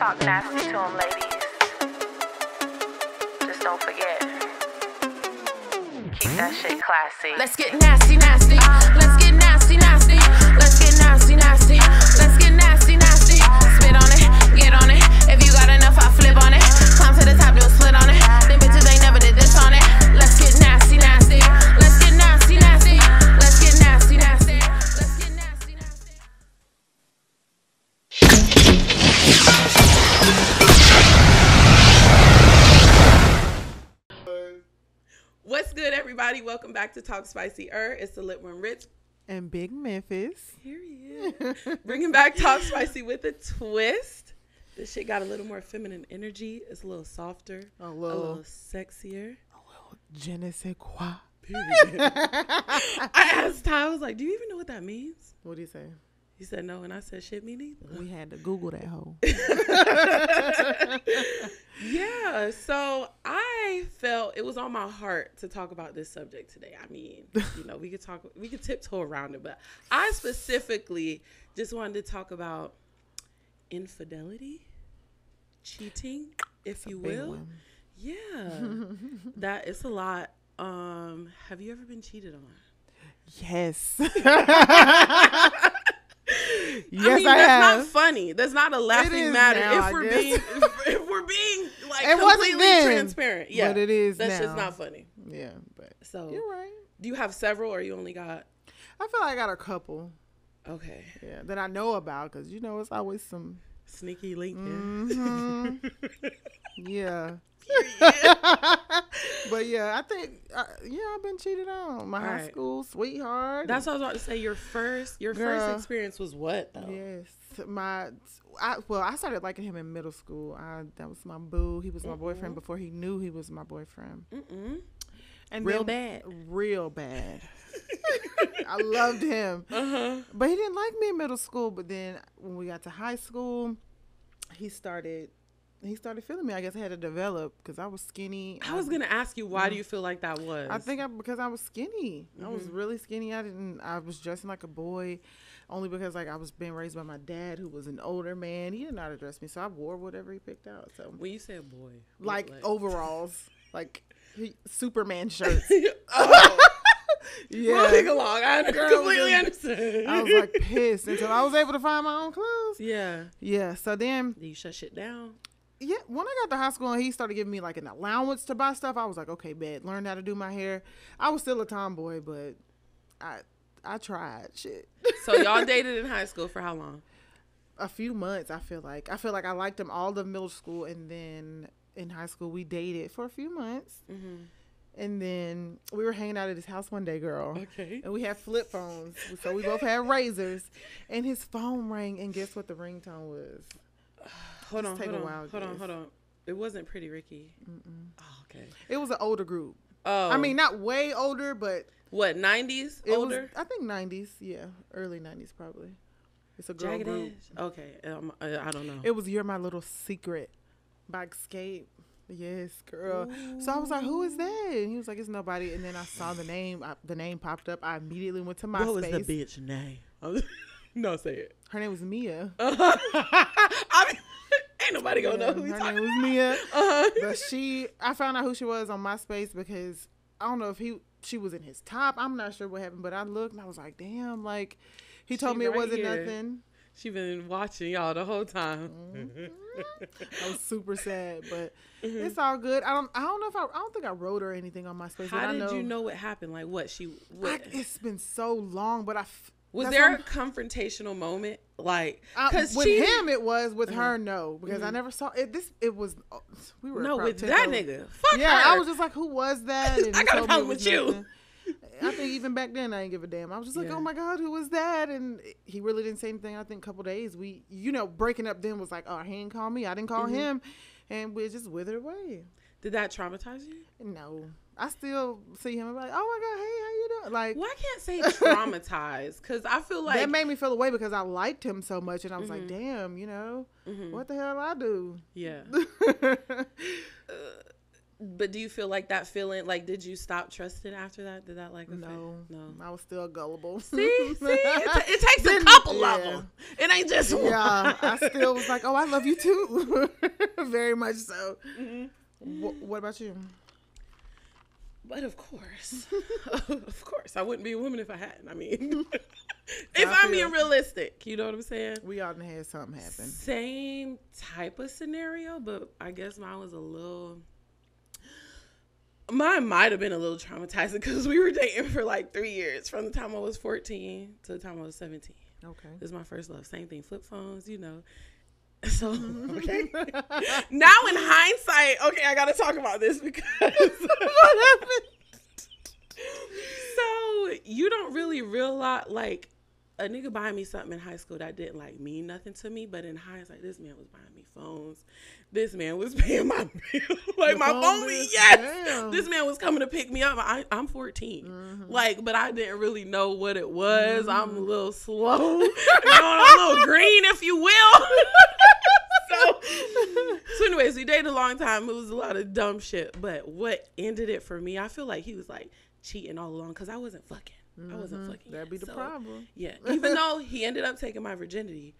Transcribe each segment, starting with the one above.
Talk nasty to them, ladies. Just don't forget. Keep that shit classy. Let's get nasty, nasty. Let's get nasty, nasty. Let's get nasty, nasty. Let's get nasty, nasty. Spit on it, get on it. If you got enough, I'll flip on it. Climb to the top, do a split on it. Them bitches ain't never did this on it. Let's get nasty, nasty. Let's get nasty, nasty. Let's get nasty, nasty. Let's get nasty, nasty. What's good, everybody? Welcome back to TalkSpicyHER. It's the lit one, Ritzy. And Big Memphis. Period. Bringing back Talk Spicy with a twist. This shit got a little more feminine energy. It's a little softer, a little sexier. A little je ne sais quoi. Period. I asked Ty, I was like, do you even know what that means? What do you say? He said no, and I said, shit, me neither. We had to Google that hoe. Yeah, so I felt it was on my heart to talk about this subject today. I mean, you know, we could tiptoe around it, but I specifically just wanted to talk about infidelity, cheating, if you will. One. Yeah, that it's a lot. Have you ever been cheated on? Yes. Yes, I mean, that's not funny. That's not a laughing matter. Now, if we're being like it completely transparent. Yeah, but it is that's now. just not funny. Yeah, but So you're right. Do you have several, or you only got? I feel like I got a couple. Okay. Yeah, that I know about because you know it's always some Sneaky link. Mm-hmm. Yeah. But yeah, I think I've been cheated on. My high school sweetheart. That's what I was about to say. Your first experience was what though? Yes, I started liking him in middle school. That was my boo. He was my boyfriend before he knew he was my boyfriend. And real bad. I loved him, but he didn't like me in middle school. But then when we got to high school, he started feeling me. I guess I had to develop because I was skinny. I was gonna ask you, why do you feel like that was? I think because I was skinny. I was really skinny. I was dressing like a boy, only because like I was being raised by my dad, who was an older man. He didn't know how to dress me, so I wore whatever he picked out. So when you say a boy, like overalls, like Superman shirts. Yeah, rolling along. I completely understand. I was like pissed until I was able to find my own clothes. Yeah. So then you shut shit down. Yeah, when I got to high school and he started giving me like an allowance to buy stuff, I was like, okay, bet. Learned how to do my hair. I was still a tomboy, but I tried shit. So y'all dated in high school for how long? A few months. I feel like I liked him all of middle school, and then in high school we dated for a few months. And then we were hanging out at his house one day, girl. Okay. And we had flip phones, so we both had razors. And his phone rang, and guess what the ringtone was? Hold on. It wasn't Pretty Ricky. Oh, okay. It was an older group. Oh. I mean, not way older, but... What, 90s? Older? I think 90s, yeah. Early 90s, probably. It's a girl Jagged group. Edge? Okay. I don't know. It was You're My Little Secret by Escape. Yes, girl. Ooh. So I was like, who is that? And he was like, it's nobody. And then I saw the name. The name popped up. I immediately went to MySpace. What was the bitch name? No, say it. Her name was Mia. Ain't nobody gonna know who he's talking about. Her name was Mia. But I found out who she was on MySpace because I don't know if she was in his top. I'm not sure what happened, but I looked and I was like, damn, like he told me it wasn't nothing. She been watching y'all the whole time. I was super sad, but it's all good. I don't think I wrote her anything on MySpace. How did you know what happened? Like what it's been so long, but was there a confrontational moment? Like, because with him it was, with her no, because I never saw it. It was we were with that nigga. Fuck her. I was just like, who was that? And I got a problem with you. I think even back then I didn't give a damn. I was just like, oh my God, who was that? And he really didn't say anything. I think a couple days breaking up then was like, oh, he didn't call me, I didn't call him, and we just withered away. Did that traumatize you? No. I still see him and be like, oh my God, hey, how you doing? Like, well, I can't say traumatized because I feel like that made me feel away because I liked him so much, and I was like, damn, what the hell I do? Yeah. But do you feel like that feeling, like, did you stop trusting after that? Did that, like, affect? No. No. I was still gullible. See? It takes a couple of them. It ain't just one. Yeah, I still was like, oh, I love you too. Very much so. What about you? But of course, I wouldn't be a woman if I hadn't. I mean, if I'm being realistic, you know what I'm saying? We all had something happen. Same type of scenario, but I guess mine might have been a little traumatizing because we were dating for like 3 years, from the time I was 14 to the time I was 17. Okay. This is my first love. Same thing, flip phones, you know. So, okay. Now in hindsight, okay, I got to talk about this because what happened? So, you don't really realize, like, a nigga buying me something in high school that didn't, like, mean nothing to me, but in hindsight, this man was buying me phones. This man was paying my bill. Like, my phone bill, yes. Damn. This man was coming to pick me up. I'm 14. Like, but I didn't really know what it was. I'm a little slow. A little green, if you will. So anyways, we dated a long time. It was a lot of dumb shit. But what ended it for me, I feel like he was, like, cheating all along because I wasn't fucking. I wasn't fucking. That'd be the problem. Yeah. Even though he ended up taking my virginity.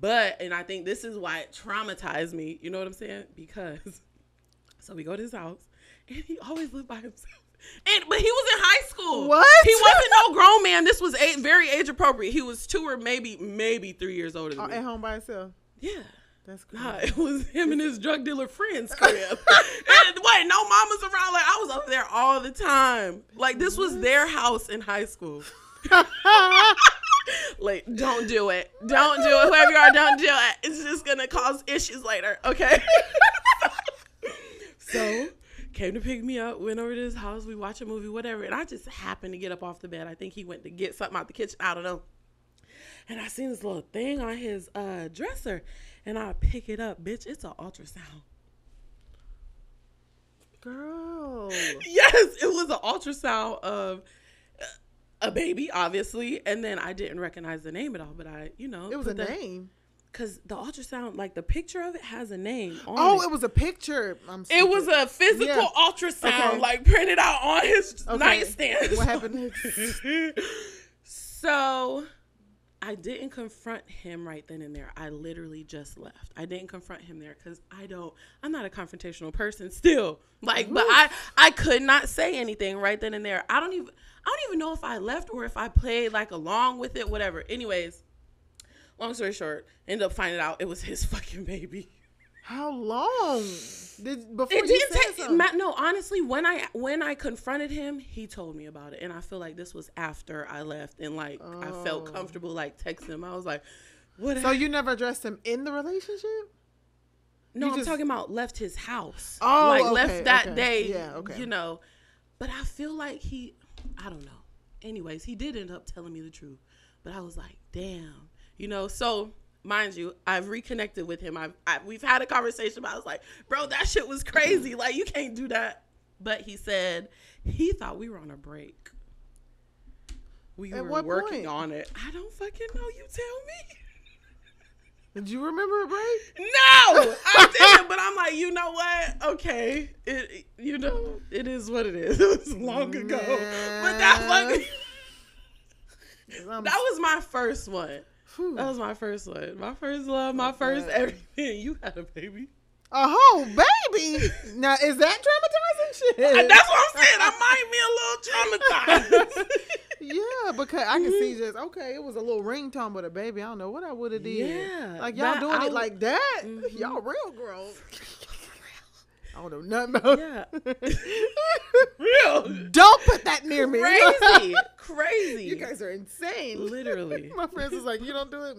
And I think this is why it traumatized me. You know what I'm saying? Because, so we go to his house, and he always lived by himself. But he was in high school. What? He wasn't no grown man. This was very age appropriate. He was 2 or maybe 3 years older than me. At home by himself? Yeah. That's cool. Nah, it was him and his drug dealer friend's crib. And what? No mamas around. Like, I was over there all the time. Like, this was their house in high school. Like, don't do it. Don't do it. Whoever you are, don't do it. It's just gonna cause issues later. Okay. So, came to pick me up. Went over to his house. We watched a movie, whatever. And I just happened to get up off the bed. I think he went to get something out the kitchen. I don't know. And I seen this little thing on his dresser. And I pick it up, bitch. It's an ultrasound. Girl. Yes, it was an ultrasound of a baby, obviously. And then I didn't recognize the name at all, but it was a name. Because the ultrasound, like, the picture of it has a name on it. it Was a picture. It was a physical ultrasound, like, printed out on his nightstand. What happened? So I didn't confront him right then and there. I literally just left. I didn't confront him there because I'm not a confrontational person still. Like, but I could not say anything right then and there. I don't even know if I left or if I played, like, along with it, whatever. Anyways, long story short, ended up finding out it was his fucking baby. How long? No, honestly, when I confronted him, he told me about it. And I feel like this was after I left. And, like, I felt comfortable, like, texting him. I was like, what? So you never addressed him in the relationship? No, I'm talking about left his house. Oh, like, okay, left that day, yeah, okay. You know. But I feel like I don't know. Anyways, he did end up telling me the truth. But I was like, damn. You know, so mind you, I've reconnected with him. We've had a conversation, but I was like, bro, that shit was crazy. Like, you can't do that. But he said he thought we were on a break. We were working on it. I don't fucking know. You tell me. Did you remember a break? No, I didn't. But I'm like, you know what? Okay, it is what it is. It was long ago. But that was my first one. That was my first one. My first love, my first everything. You had a baby. A whole baby? Now, is that traumatizing shit? That's what I'm saying. I might be a little traumatized. Yeah, because I can see just, it was a little ringtone with a baby. I don't know what I would have did. Yeah. Like, y'all doing it like that? Mm-hmm. Y'all real grown. I don't know nothing about it. Real. Don't put that near me. Crazy. You guys are insane. Literally. My friends was like, you don't do it?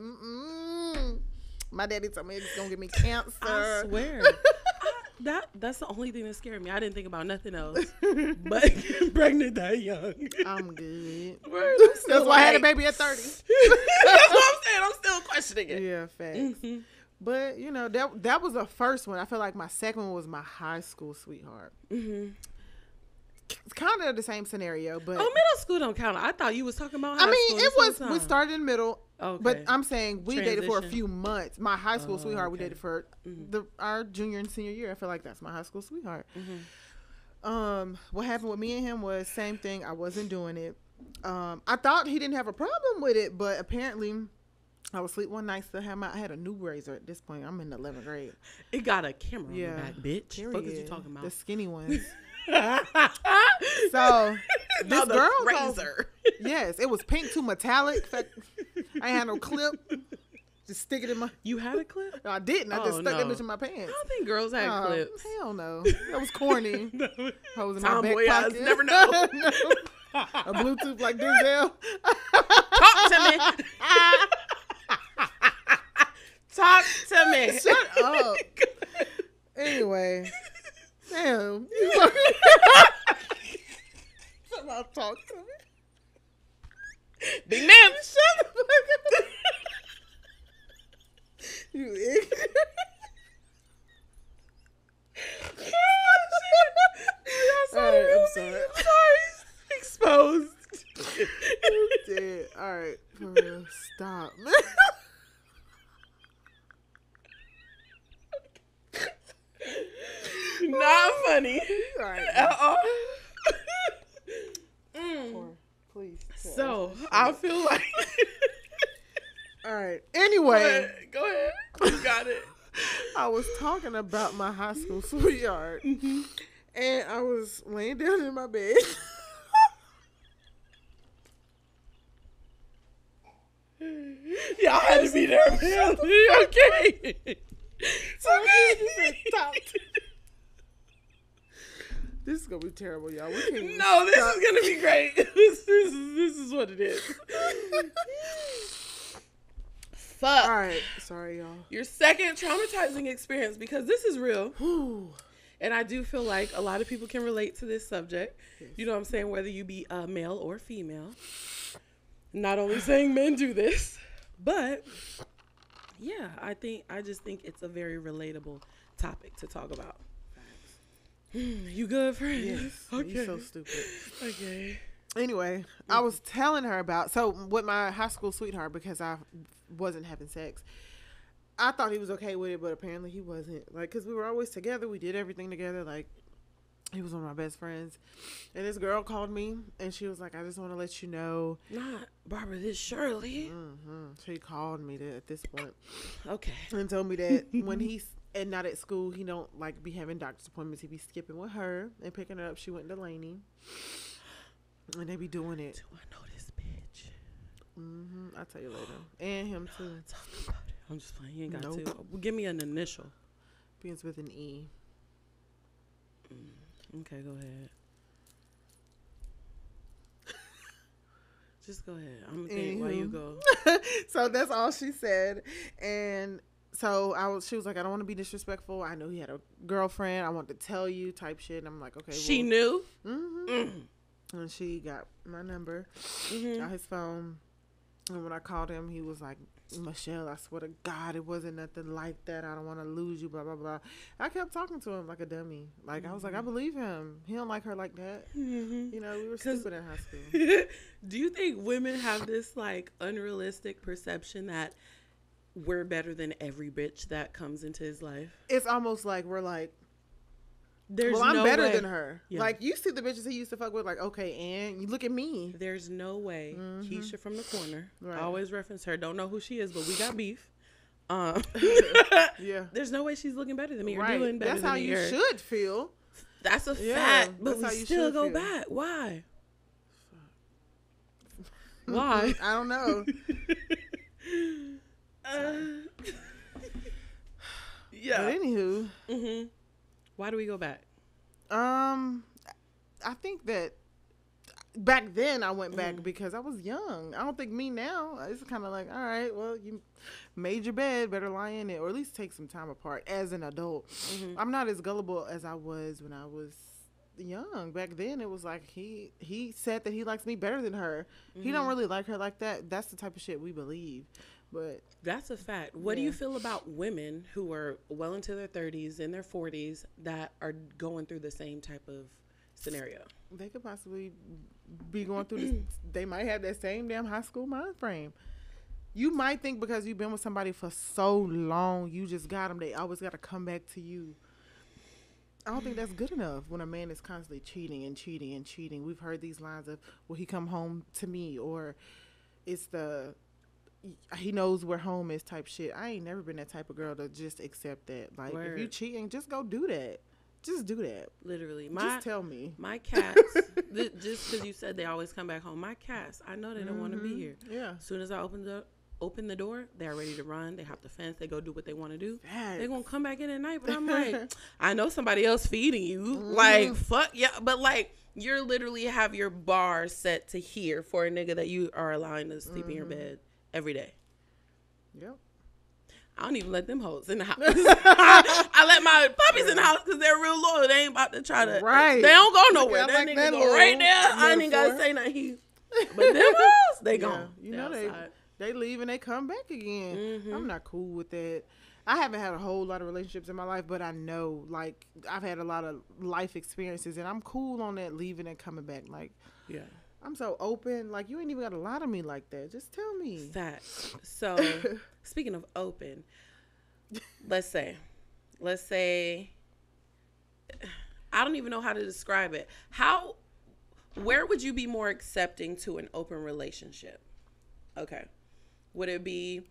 My daddy told me it's going to give me cancer. I swear. That's the only thing that scared me. I didn't think about nothing else. But getting pregnant that young. I'm good. That's why I had a baby at 30. That's what I'm saying. I'm still questioning it. Yeah, facts. Mm-hmm. But, you know, that was the first one. I feel like my second one was my high school sweetheart. Mm-hmm. It's kind of the same scenario, but... Oh, middle school don't count. I thought you was talking about high school. We started in middle, okay. But I'm saying we dated for a few months. My high school sweetheart, we dated for our junior and senior year. I feel like that's my high school sweetheart. Mm-hmm. What happened with me and him was same thing. I wasn't doing it. I thought he didn't have a problem with it, but apparently I was asleep one night. Still I had a new razor at this point. I'm in the 11th grade. It got a camera on the back, bitch. Period. What is you talking about? The skinny ones. So this girl razor. Yes, it was pink to metallic. In fact, I ain't had no clip. Just stick it in my. You had a clip? No, I didn't. I just stuck that bitch in my pants. I don't think girls had clips. Hell no. That was corny. Hose in my back Tomboy ass pocket. never know. No. A Bluetooth like Denzel. Talk to me. Talk to me. Shut up. Anyway. Damn. Somehow talk to me. Big man. Shut the fuck up. You ignorant. All right, I'm sorry. Exposed. I'm dead. All right, for real. Stop. Not funny. All right. Uh-oh. Please. So, I feel like... All right. Anyway. Go ahead. You got it. I was talking about my high school sweetheart. Mm-hmm. And I was laying down in my bed. Y'all had to be there, man. Okay. It's okay. Stop. This is gonna be terrible, y'all. We can't even No, this stop. is gonna be great. This is what it is. Fuck. All right, sorry, y'all. Your second traumatizing experience, because this is real. Whew. And I do feel like a lot of people can relate to this subject. Yes. You know what I'm saying? Whether you be a male or female. Not only saying men do this, but yeah, I just think it's a very relatable topic to talk about. You good, friend? Yes. Okay. You're so stupid. Okay. Anyway, I was telling her about, so with my high school sweetheart, because I wasn't having sex, I thought he was okay with it, but apparently he wasn't. Like, because we were always together. We did everything together. Like, he was one of my best friends. And this girl called me, and she was like, I just want to let you know. Not Barbara, this Shirley. Mm-hmm. She called me at this point. Okay. And told me that when he's and not at school, he don't like be having doctor's appointments. He be skipping with her and picking her up. She went to Laney. And they be doing it. Do I know this bitch? Mm-hmm. I'll tell you later. And him too. Talk about it. I'm just playing. You ain't got Nope. to. Give me an initial. Begins with an E. Okay, go ahead. Just go ahead. I'm gonna think while you go. So that's all she said. And so she was like, I don't want to be disrespectful. I know he had a girlfriend. I want to tell you type shit. And I'm like, okay. She knew? Mm-hmm. And she got my number, got his phone. And when I called him, he was like, Michelle, I swear to God, it wasn't nothing like that. I don't want to lose you, blah, blah, blah. I kept talking to him like a dummy. Like, I was like, I believe him. He don't like her like that. You know, we were stupid in high school. Do you think women have this, like, unrealistic perception that we're better than every bitch that comes into his life? It's almost like we're like, There's I'm no better way. than her. Yeah. Like, you see the bitches he used to fuck with, like, okay, and you look at me. There's no way. Keisha from the corner. Right. I always reference her. Don't know who she is, but we got beef. Yeah. There's no way she's looking better than me or Right. doing better That's than how me. you should feel. That's a Yeah, fact, but that's how we you still should go feel. back. Why? Why? I don't know. Yeah. But anywho. Why do we go back? I think that back then I went back because I was young. I don't think me now. It's kind of like, all right, well, you made your bed, better lie in it, or at least take some time apart as an adult. I'm not as gullible as I was when I was young. Back then it was like he said that he likes me better than her. He don't really like her like that. That's the type of shit we believe. But that's a fact. What do you feel about women who are well into their 30s and their 40s that are going through the same type of scenario? they could possibly be going through this. They might have that same damn high school mind frame. You might think because you've been with somebody for so long, you just got them. They always got to come back to you. I don't think that's good enough when a man is constantly cheating and cheating and cheating. We've heard these lines of, "Will he come home to me?" or it's the he knows where home is type shit. I ain't never been that type of girl to just accept that. Like, Word. if you cheating, just go do that. Just do that. Literally. Just tell me. My cats, just because you said they always come back home, my cats, I know they don't want to be here. Yeah. As soon as I open the door, they're ready to run. They hop the fence. They go do what they want to do. Facts. They're going to come back in at night. But I'm like, I know somebody else feeding you. Like, fuck yeah. But like, you're literally have your bar set to here for a nigga that you are allowing to sleep in your bed every day. Yep. I don't even let them hoes in the house. I let my puppies in the house because they're real loyal. They ain't about to try to. Right. They don't go nowhere. I That like nigga that go right little there. I ain't even got to metaphor. say nothing. But them hoes, they gone. You know, outside. they leave and they come back again. Mm-hmm. I'm not cool with that. I haven't had a whole lot of relationships in my life, but I know, like, I've had a lot of life experiences, and I'm cool on that leaving and coming back. Like, Yeah. I'm so open. Like, you ain't even got to lie to me like that. Just tell me. Facts. So, speaking of open, let's say, I don't even know how to describe it. Where would you be more accepting to an open relationship? Okay. Would it be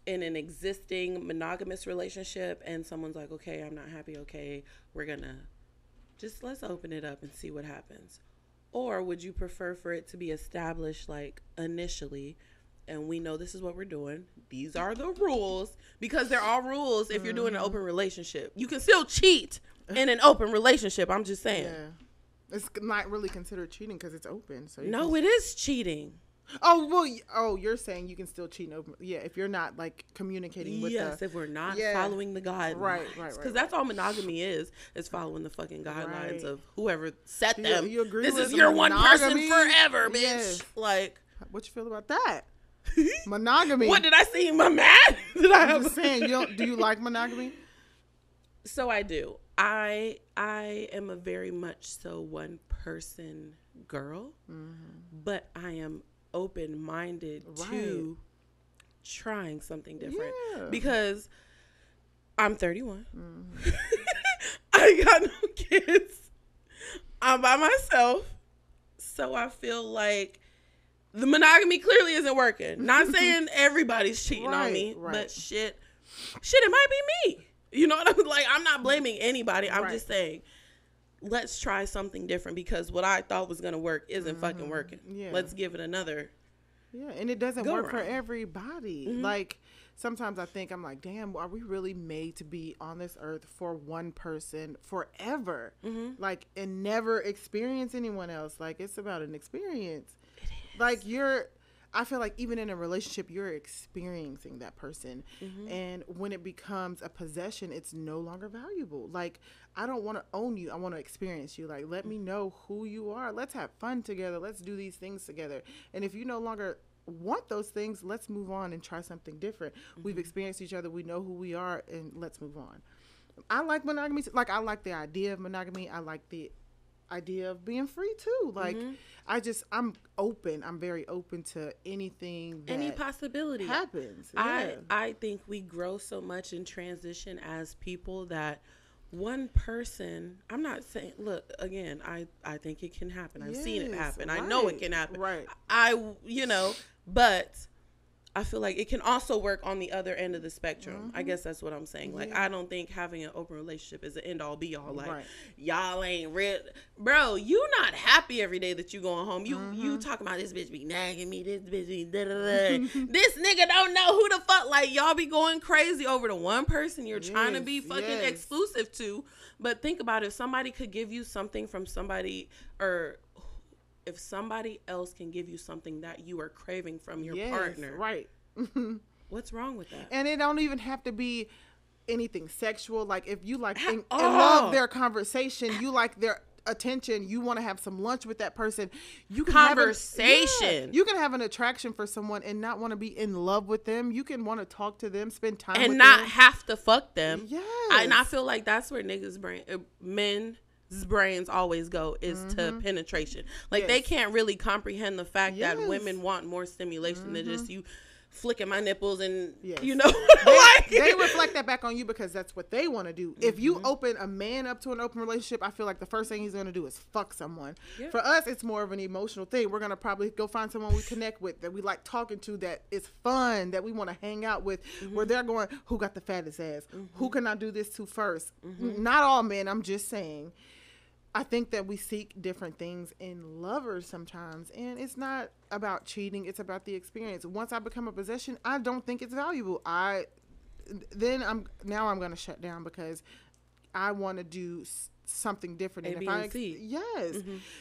in an existing monogamous relationship and someone's like, okay, I'm not happy. Okay, let's open it up and see what happens. Or would you prefer for it to be established like initially and we know this is what we're doing. These are the rules, because there are rules if you're doing an open relationship. You can still cheat in an open relationship. I'm just saying. Yeah. It's not really considered cheating because it's open. So No, it is cheating. Oh, well, you're saying you can still cheat in open. Yeah, if you're not like communicating with if we're not following the guidelines. Right. Because that's all monogamy is following the fucking guidelines of whoever set them. You agree this with is your one person monogamy? forever, bitch. Yes. Like, what you feel about that? Monogamy. What did I see? My mad? Did I I'm just saying, do you like monogamy? So I do. I am a very much so one person girl, but I am open-minded to trying something different because I'm 31. I got no kids. I'm by myself. So I feel like the monogamy clearly isn't working. Not saying everybody's cheating on me, but shit, it might be me. You know what I'm like? I'm not blaming anybody. I'm just saying, let's try something different because what I thought was going to work isn't fucking working. Yeah. Let's give it another. Yeah, and it doesn't work for everybody. Like, sometimes I think, I'm like, damn, are we really made to be on this earth for one person forever? Like, and never experience anyone else? Like, it's about an experience. It is. Like, I feel like even in a relationship, you're experiencing that person. And when it becomes a possession, it's no longer valuable. Like, I don't want to own you. I want to experience you. Like, let me know who you are. Let's have fun together. Let's do these things together. And if you no longer want those things, let's move on and try something different. We've experienced each other. We know who we are, and let's move on. I like monogamy. Like, I like the idea of monogamy. I like the idea of being free too. Like, I'm open. I'm very open to anything that any possibility happens. I think we grow so much in transition as people that one person, I'm not saying, look, again, I think it can happen. I've seen it happen. I know it can happen. But I feel like it can also work on the other end of the spectrum. I guess that's what I'm saying. Like, I don't think having an open relationship is an end all be all. Like, y'all ain't real. Bro, you not happy every day that you going home. You talking about this bitch be nagging me, this bitch be da-da-da. This nigga don't know who the fuck. Like, y'all be going crazy over the one person you're trying to be fucking exclusive to. But think about it. If somebody could give you something from somebody, or if somebody else can give you something that you are craving from your partner. Right. What's wrong with that? And it don't even have to be anything sexual. Like, if you like and love their conversation, you like their attention, you want to have some lunch with that person, you can you can have an attraction for someone and not want to be in love with them. You can want to talk to them, spend time with them, and not have to fuck them. Yes. And I feel like that's where men's brains always go is to penetration. Like, they can't really comprehend the fact that women want more stimulation than just you flicking my nipples and, Yes. you know, They reflect that back on you because that's what they want to do. If you open a man up to an open relationship, I feel like the first thing he's going to do is fuck someone. Yeah. For us, it's more of an emotional thing. We're going to probably go find someone we connect with, that we like talking to, that is fun, that we want to hang out with, where they're going, who got the fattest ass? Who can I do this to first? Not all men, I'm just saying. I think that we seek different things in lovers sometimes, and it's not about cheating. It's about the experience. Once I become a possession, I don't think it's valuable. I'm going to shut down because I want to do something different. A, And B, if and C. Yes.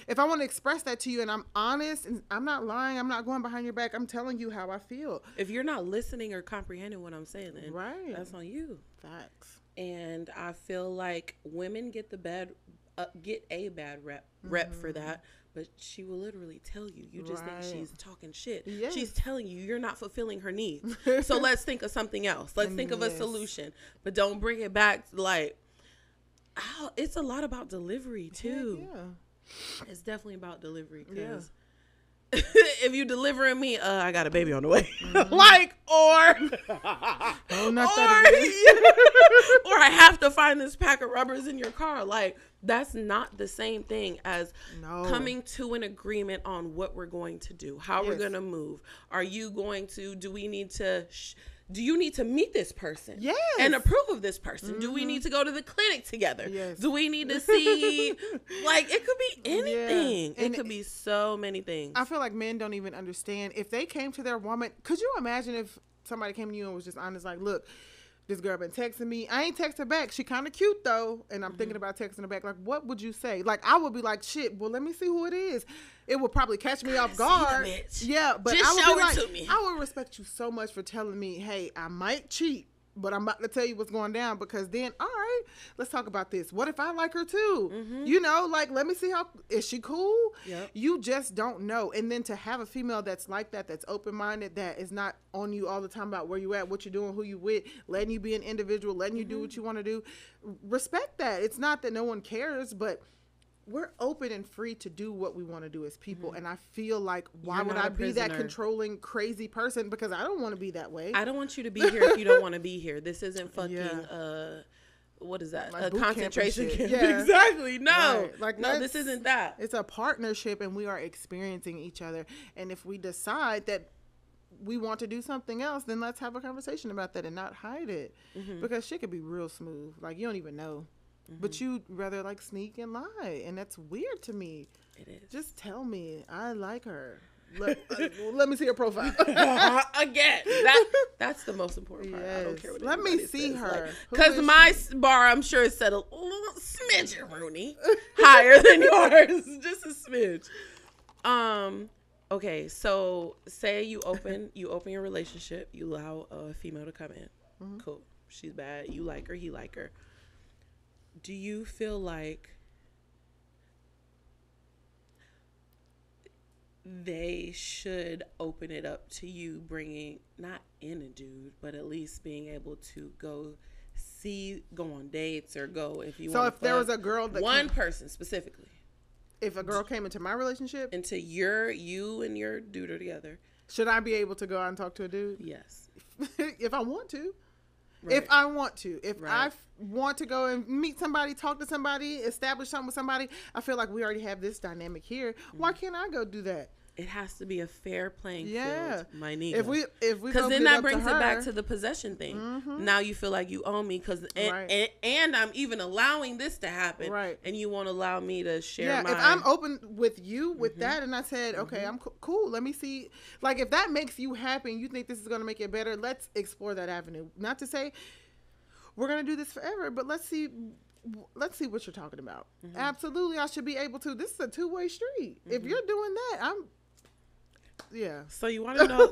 If I want to express that to you and I'm honest and I'm not lying, I'm not going behind your back, I'm telling you how I feel. If you're not listening or comprehending what I'm saying, then Right. that's on you. Facts. And I feel like women get a bad rep for that, but she will literally tell you. You just Right. think she's talking shit. Yes. She's telling you you're not fulfilling her needs. So let's think of something else. Let's think of a Yes. solution, but don't bring it back like, it's a lot about delivery too. Yeah. It's definitely about delivery because if you delivering me, I got a baby on the way, like, Oh, not that again. or I have to find this pack of rubbers in your car. Like, that's not the same thing as No. coming to an agreement on what we're going to do, how we're Yes. going to move. Are you going to, do we need to, do you need to meet this person? Yes. And approve of this person? Do we need to go to the clinic together? Yes. Do we need to see, like, it could be anything. And it could be so many things. I feel like men don't even understand. If they came to their woman, could you imagine if somebody came to you and was just honest, like, look, this girl been texting me. I ain't text her back. She kind of cute though. And I'm thinking about texting her back. Like, what would you say? Like, I would be like, shit, well, let me see who it is. It would probably catch me off guard. bitch. Yeah, but Just I would show be her like, to me. I would respect you so much for telling me, hey, I might cheat, but I'm about to tell you what's going down, because then, all right, let's talk about this. What if I like her too? You know, like, let me see is she cool? Yep. You just don't know. And then to have a female that's like that, that's open-minded, that is not on you all the time about where you at, what you're doing, who you with, letting you be an individual, letting you do what you want to do. Respect that. It's not that no one cares, but we're open and free to do what we want to do as people. And I feel like, why You're would not I a be that prisoner. controlling, crazy person? Because I don't want to be that way. I don't want you to be here if you don't want to be here. This isn't fucking, Yeah. what is that? Like A boot camp and concentration shit. camp. Yeah. Exactly. No. Right. Like, no, this isn't that. It's a partnership, and we are experiencing each other. And if we decide that we want to do something else, then let's have a conversation about that and not hide it. Because shit could be real smooth. Like, you don't even know. But you'd rather, like, sneak and lie. And that's weird to me. It is. Just tell me, I like her. Let me see her profile. Again, that's the most important part. I don't care what Let me anybody see says. her. Who Because is my bar, I'm sure, is set a little smidge, Rooney, higher than yours. Just a smidge. Okay, so say you open your relationship, you allow a female to come in. Cool. She's bad. You like her, he like her. Do you feel like they should open it up to you bringing, not in a dude, but at least being able to go on dates or go if you want. So if there was a girl that one person specifically, if a girl came into my relationship, into you and your dude are together, should I be able to go out and talk to a dude? yes. If I want to. Right. If I want to. If Right. I want to go and meet somebody, talk to somebody, establish something with somebody, I feel like we already have this dynamic here. Why can't I go do that? It has to be a fair playing Yeah. field, my nigga. If we because then that brings it back to the possession thing. Now you feel like you own me because Right. and I'm even allowing this to happen, Right. and you won't allow me to share. Yeah, my, if I'm open with you with that, and I said, okay, I'm cool. Let me see. Like, if that makes you happy and you think this is going to make it better, let's explore that avenue. Not to say we're going to do this forever, but let's see what you're talking about. Absolutely, I should be able to. This is a two-way street. If you're doing that, yeah. So you want to know?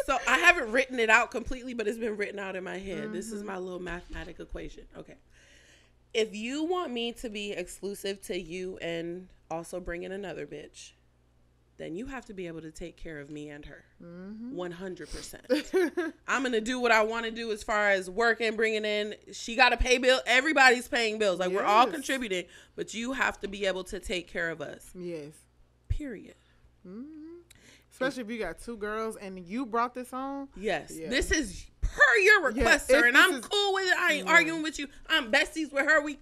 So I haven't written it out completely, but it's been written out in my head. This is my little mathematic equation. Okay. If you want me to be exclusive to you and also bring in another bitch, then you have to be able to take care of me and her. 100%. I'm going to do what I want to do as far as working, bringing in. She got to pay bills. Everybody's paying bills. Like, we're all Yes. contributing, but you have to be able to take care of us. Yes. Period. Especially if you got 2 girls and you brought this on. Yes. Yeah. This is per your request, Yeah, sir. And I'm is, cool with it. I ain't arguing with you. I'm besties with her. We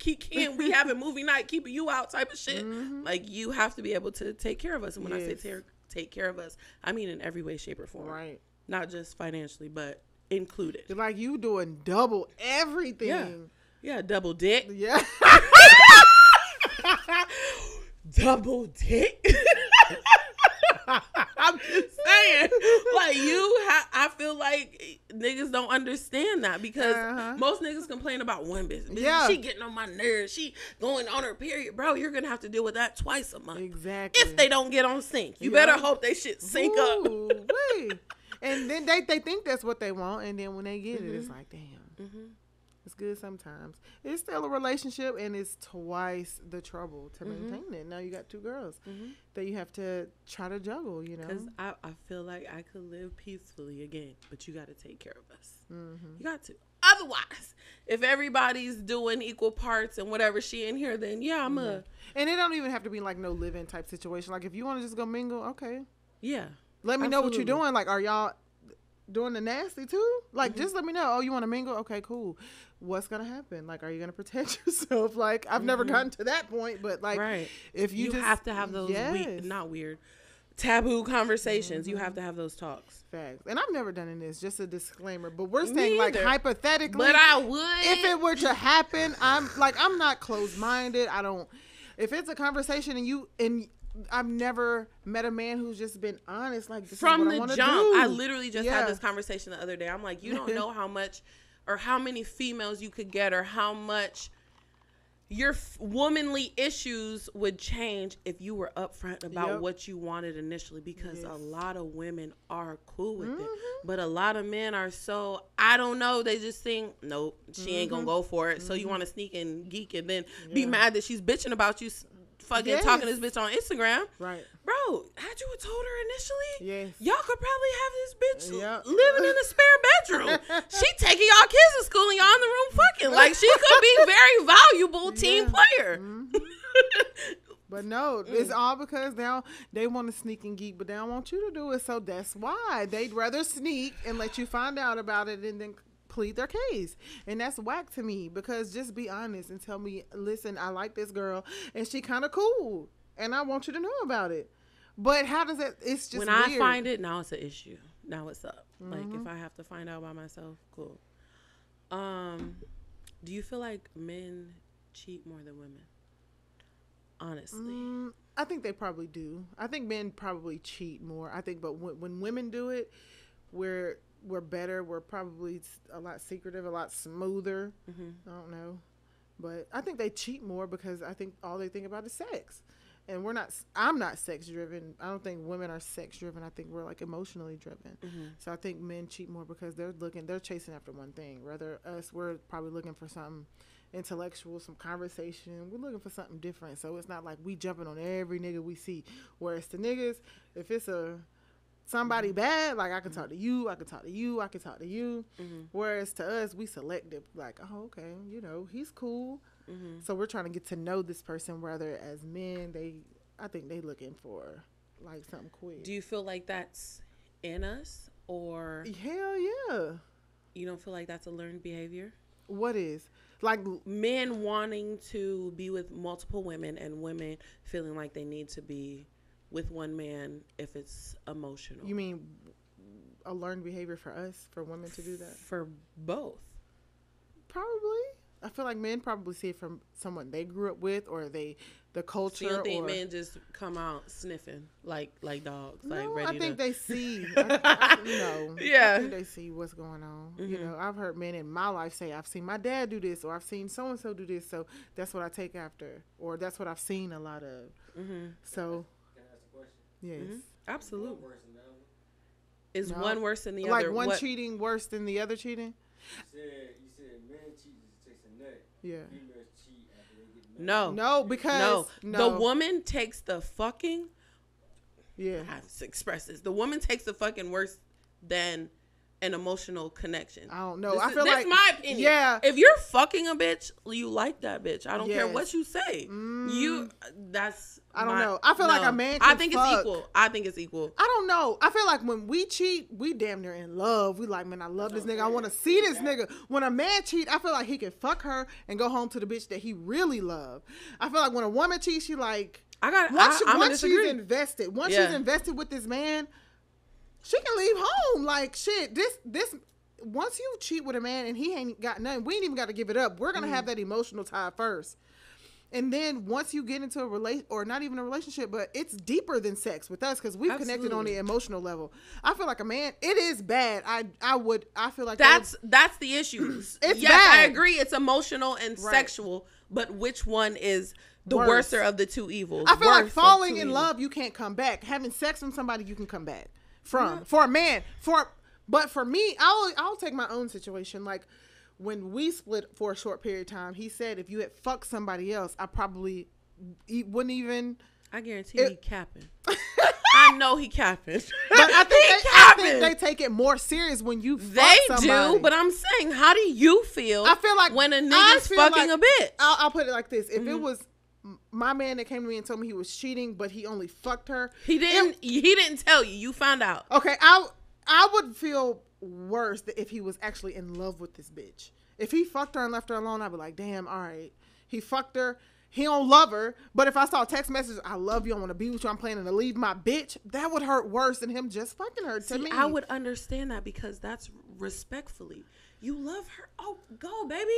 we having movie night, keeping you out type of shit. Like, you have to be able to take care of us. And when I say take care of us, I mean in every way, shape, or form. Right. Not just financially, but included. Like, you doing double everything. Yeah. Yeah, double dick. Yeah. Double dick. I'm just saying, like, I feel like niggas don't understand that because most niggas complain about one bitch. Yeah. She getting on my nerves. She going on her period. Bro, you're going to have to deal with that twice a month. Exactly. If they don't get on sync. You better hope they shit sync up. Wait. And then they think that's what they want. And then when they get it, it's like, damn. It's good sometimes. It's still a relationship, and it's twice the trouble to maintain it. Now you got 2 girls that you have to try to juggle, you know. Because I feel like I could live peacefully again, but you got to take care of us. You got to. Otherwise, if everybody's doing equal parts and whatever she in here, then I'm a... And it don't even have to be like no live-in type situation. Like, if you want to just go mingle, okay. Yeah. Let me know what you're doing. Like, are y'all doing the nasty too? Like, just let me know. Oh, you want to mingle? Okay, cool. What's gonna happen? Like, are you gonna protect yourself? Like, I've never gotten to that point, but like, if you just have to have those taboo conversations. You have to have those talks. Facts. And I've never done this. Just a disclaimer. But we're saying, like, hypothetically, but I would if it were to happen. I'm not closed-minded. I don't. If it's a conversation and I've never met a man who's just been honest. Like, this from is what the I want to jump. do. I literally just had this conversation the other day. I'm like, you don't know how much or how many females you could get or how much your womanly issues would change if you were upfront about what you wanted initially, because a lot of women are cool with it, but a lot of men are so, I don't know, they just think, nope, she ain't gonna go for it. So you want to sneak and geek and then be mad that she's bitching about you fucking talking this bitch on Instagram. Right. Bro, had you told her initially, Yes. y'all could probably have this bitch living in a spare bedroom. She taking y'all kids to school and y'all in the room fucking. Like, she could be very valuable team player. But no, it's all because they want to sneak and geek, but they don't want you to do it. So that's why they'd rather sneak and let you find out about it and then plead their case. And that's whack to me, because just be honest and tell me, listen, I like this girl and she kind of cool and I want you to know about it. But how does that, it's just when weird. I find it, now it's an issue. Now it's up. Like, if I have to find out by myself, cool. Do you feel like men cheat more than women? Honestly. I think they probably do. I think men probably cheat more. I think, but when women do it, we're better. We're probably a lot secretive, a lot smoother. I don't know. But I think they cheat more because I think all they think about is sex. And I'm not sex driven. I don't think women are sex driven. I think we're like emotionally driven. So I think men cheat more because they're chasing after one thing. Rather us, we're probably looking for something intellectual, some conversation. We're looking for something different. So it's not like we jumping on every nigga we see. Whereas the niggas, if it's somebody bad, like, I can talk to you, I can talk to you, I can talk to you. Whereas to us, we selective, like, oh, okay, you know, he's cool. So we're trying to get to know this person, rather as men, I think they looking for like something quick. Do you feel like that's in us, or hell yeah, you don't feel like that's a learned behavior? What is? Like, men wanting to be with multiple women and women feeling like they need to be with one man if it's emotional. You mean a learned behavior for us, for women to do that? For both. Probably. I feel like men probably see it from someone they grew up with, or the culture. So you don't think men just come out sniffing like dogs? No, like ready I think they see. I think they see what's going on. You know, I've heard men in my life say, "I've seen my dad do this," or "I've seen so and so do this," so that's what I take after, or that's what I've seen a lot of. So, can I ask a question? yes, absolutely. One worse than the other? Is one worse than the like other? Like one what? cheating worse than the other cheating? You said men cheat just takes a nut. Yeah. Females cheat after they get married. No, because the woman takes the fucking. Yeah. I have to express this. The woman takes the fucking worse than an emotional connection. I don't know. This is my opinion. Yeah. If you're fucking a bitch, you like that bitch. I don't care Yes. what you say. I don't know. I feel like a man can I think fuck. it's equal. I think it's equal. I don't know. I feel like when we cheat, we damn near in love. We like, man, I love this nigga. I want to see this nigga. When a man cheat, I feel like he can fuck her and go home to the bitch that he really love. I feel like when a woman cheats, she like, once she's invested, she's invested with this man, she can leave home. Like, shit, this once you cheat with a man and he ain't got nothing, we ain't even got to give it up. We're gonna have that emotional tie first. And then once you get into a or not even a relationship, but it's deeper than sex with us because we've connected on the emotional level. I feel like a man, it is bad. I feel like that's the issue. It's yes, bad. I agree. It's emotional and sexual, but which one is the worser of the two evils? I feel like falling in love, you can't come back. Having sex from somebody, you can come back from. For a man, but for me, I'll take my own situation. Like, when we split for a short period of time, he said if you had fucked somebody else, I probably wouldn't even. I guarantee he capping. I know he capping. But I think they take it more serious when you fuck somebody. Do, but I'm saying, how do you feel? I feel like when a nigga's fucking a bitch. I'll put it like this: if it was my man that came to me and told me he was cheating, but he only fucked her, he didn't tell you. You found out. Okay, I would feel worse if he was actually in love with this bitch. If he fucked her and left her alone, I'd be like, damn, all right. He fucked her. He don't love her. But if I saw a text message, I love you, I want to be with you, I'm planning to leave my bitch, that would hurt worse than him just fucking her to me. I would understand that because that's respectfully. You love her. Oh, go, baby.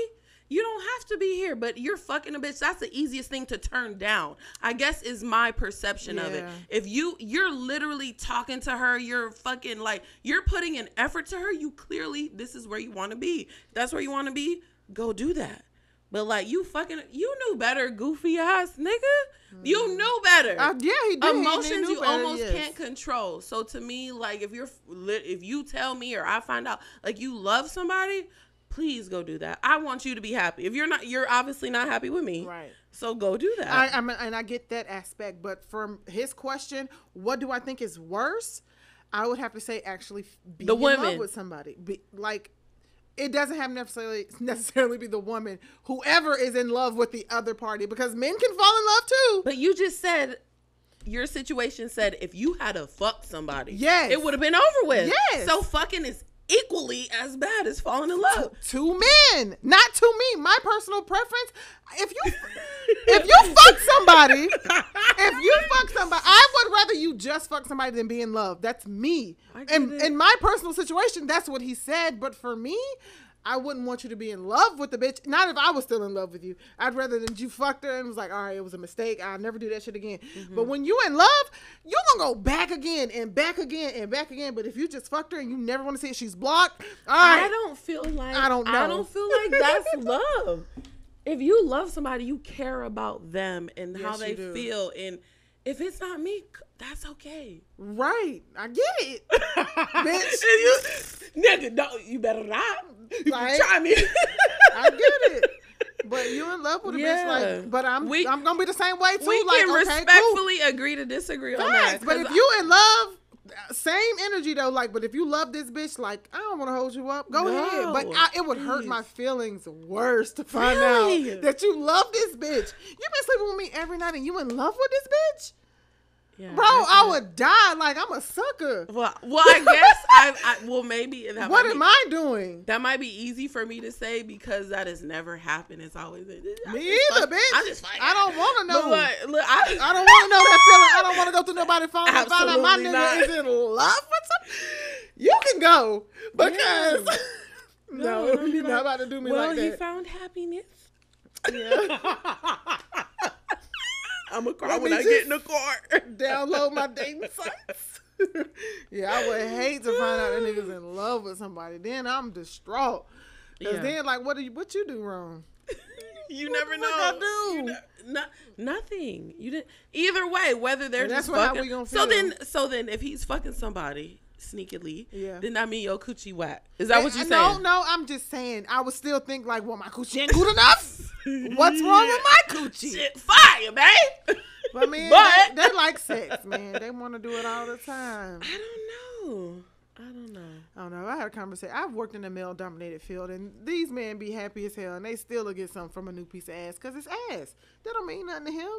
You don't have to be here, but you're fucking a bitch. That's the easiest thing to turn down, I guess, is my perception of it. If you're literally talking to her, you're fucking like, you're putting an effort to her, you clearly, this is where you want to be. That's where you want to be, go do that. But like, you knew better, goofy ass nigga. You knew better. Yeah, he did. Emotions he you better, almost can't control. So to me, like, if you tell me or I find out like you love somebody, please go do that. I want you to be happy. If you're not, you're obviously not happy with me. Right. So go do that. I get that aspect. But from his question, what do I think is worse? I would have to say actually be in love with somebody. It doesn't have necessarily be the woman. Whoever is in love with the other party. Because men can fall in love too. But you just said, your situation said if you had to fuck somebody, yes, it would have been over with. Yes. So fucking is equally as bad as falling in love. To men, not to me. My personal preference. If you fuck somebody, I would rather you just fuck somebody than be in love. That's me. And in my personal situation, that's what he said. But for me, I wouldn't want you to be in love with the bitch. Not if I was still in love with you. I'd rather than you fucked her and was like, all right, it was a mistake. I'll never do that shit again. Mm-hmm. But when you in love, you gonna go back again and back again and back again. But if you just fucked her and you never want to see it, she's blocked. All right. I don't feel like that's love. If you love somebody, you care about them and how they feel. And if it's not me, that's okay. Right. I get it. Bitch. Nigga, no, you better not. You can try me. I get it. But you in love with a bitch, like, but I'm gonna be the same way too. We like, can respectfully agree to disagree on that. But if you in love, same energy though. Like, but if you love this bitch, like, I don't want to hold you up. Go ahead. But it would hurt my feelings worse to find out that you love this bitch. You been sleeping with me every night and you in love with this bitch. Yeah, bro, I would die. Like, I'm a sucker. Well, I guess maybe. What am I doing? That might be easy for me to say because that has never happened. It's always me either, bitch. I don't want to know. Look, I don't want to know that feeling. I don't want to go through nobody falling out. My nigga is in love with something. You can go because no, you're not about to do me like that. Well, he found happiness. Yeah. I'm gonna cry when I get in the car. Download my dating sites. Yeah, I would hate to find out that nigga's in love with somebody. Then I'm distraught. Cause then, like, what you do wrong? You never know. I do? Nothing. You didn't. Either way, whether they're just fucking. How we gonna feel. So then, if he's fucking somebody sneakily, then that mean your coochie whack. Is that what you're saying? No, I'm just saying. I would still think like, well, my coochie ain't good enough. What's wrong with my coochie? Shit, fire, man. But man, they like sex, man. They want to do it all the time. I don't know. I don't know. I don't know. I had a conversation. I've worked in a male-dominated field, and these men be happy as hell, and they still will get something from a new piece of ass because it's ass. That don't mean nothing to him.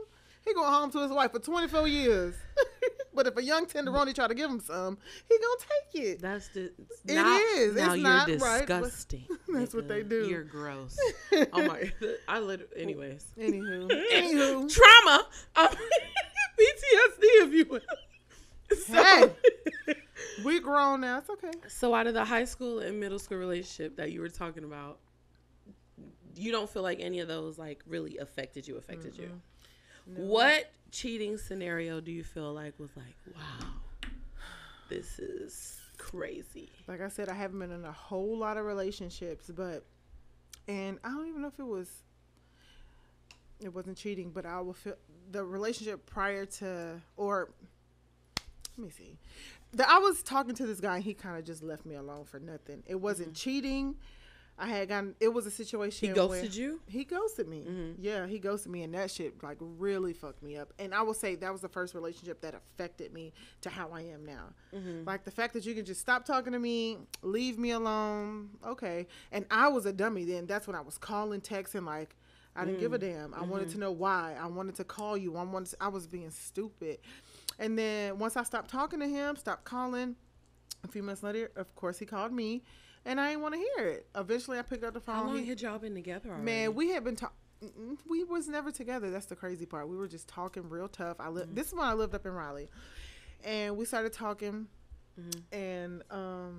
He going home to his wife for 24 years. But if a young tenderoni try to give him some, he gonna take it. That's the. It is. Now It's you're not right, but disgusting. that's what they do. You're gross. Oh my. I literally. Anyways. Anywho. Trauma. PTSD, if you will. So, Hey. We grown now. It's okay. So out of the high school and middle school relationship that you were talking about, you don't feel like any of those like really affected you? No. What cheating scenario do you feel like was like, wow, this is crazy? Like I said, I haven't been in a whole lot of relationships, and I don't even know if it wasn't cheating, but I will feel the relationship prior to, or let me see. I was talking to this guy, and he kind of just left me alone for nothing. It wasn't cheating. It was a situation. He ghosted you? He ghosted me. Mm-hmm. Yeah, he ghosted me, and that shit like really fucked me up. And I will say that was the first relationship that affected me to how I am now. Mm-hmm. Like the fact that you can just stop talking to me, leave me alone. Okay. And I was a dummy then. That's when I was calling, texting, like I didn't give a damn. I wanted to know why. I wanted to call you. I was being stupid. And then once I stopped talking to him, stopped calling, a few months later, of course, he called me. And I didn't want to hear it. Eventually, I picked up the phone. How long had y'all been together already? Man, we had been we was never together. That's the crazy part. We were just talking real tough. This is when I lived up in Raleigh. And we started talking. And I'll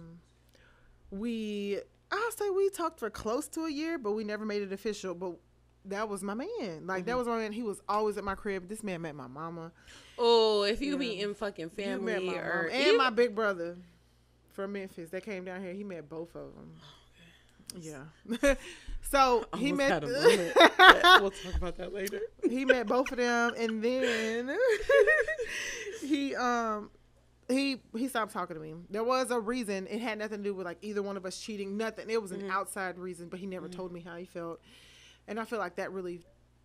say we talked for close to a year, but we never made it official. But that was my man. Like, that was my man. He was always at my crib. This man met my mama. Oh, if you be in fucking family met my or... mama. And my big brother. From Memphis, they came down here. He met both of them. Yeah. So he met. We'll talk about that later. He met both of them, and then he stopped talking to me. There was a reason. It had nothing to do with like either one of us cheating. Nothing. It was an outside reason, but he never told me how he felt, and I feel like that really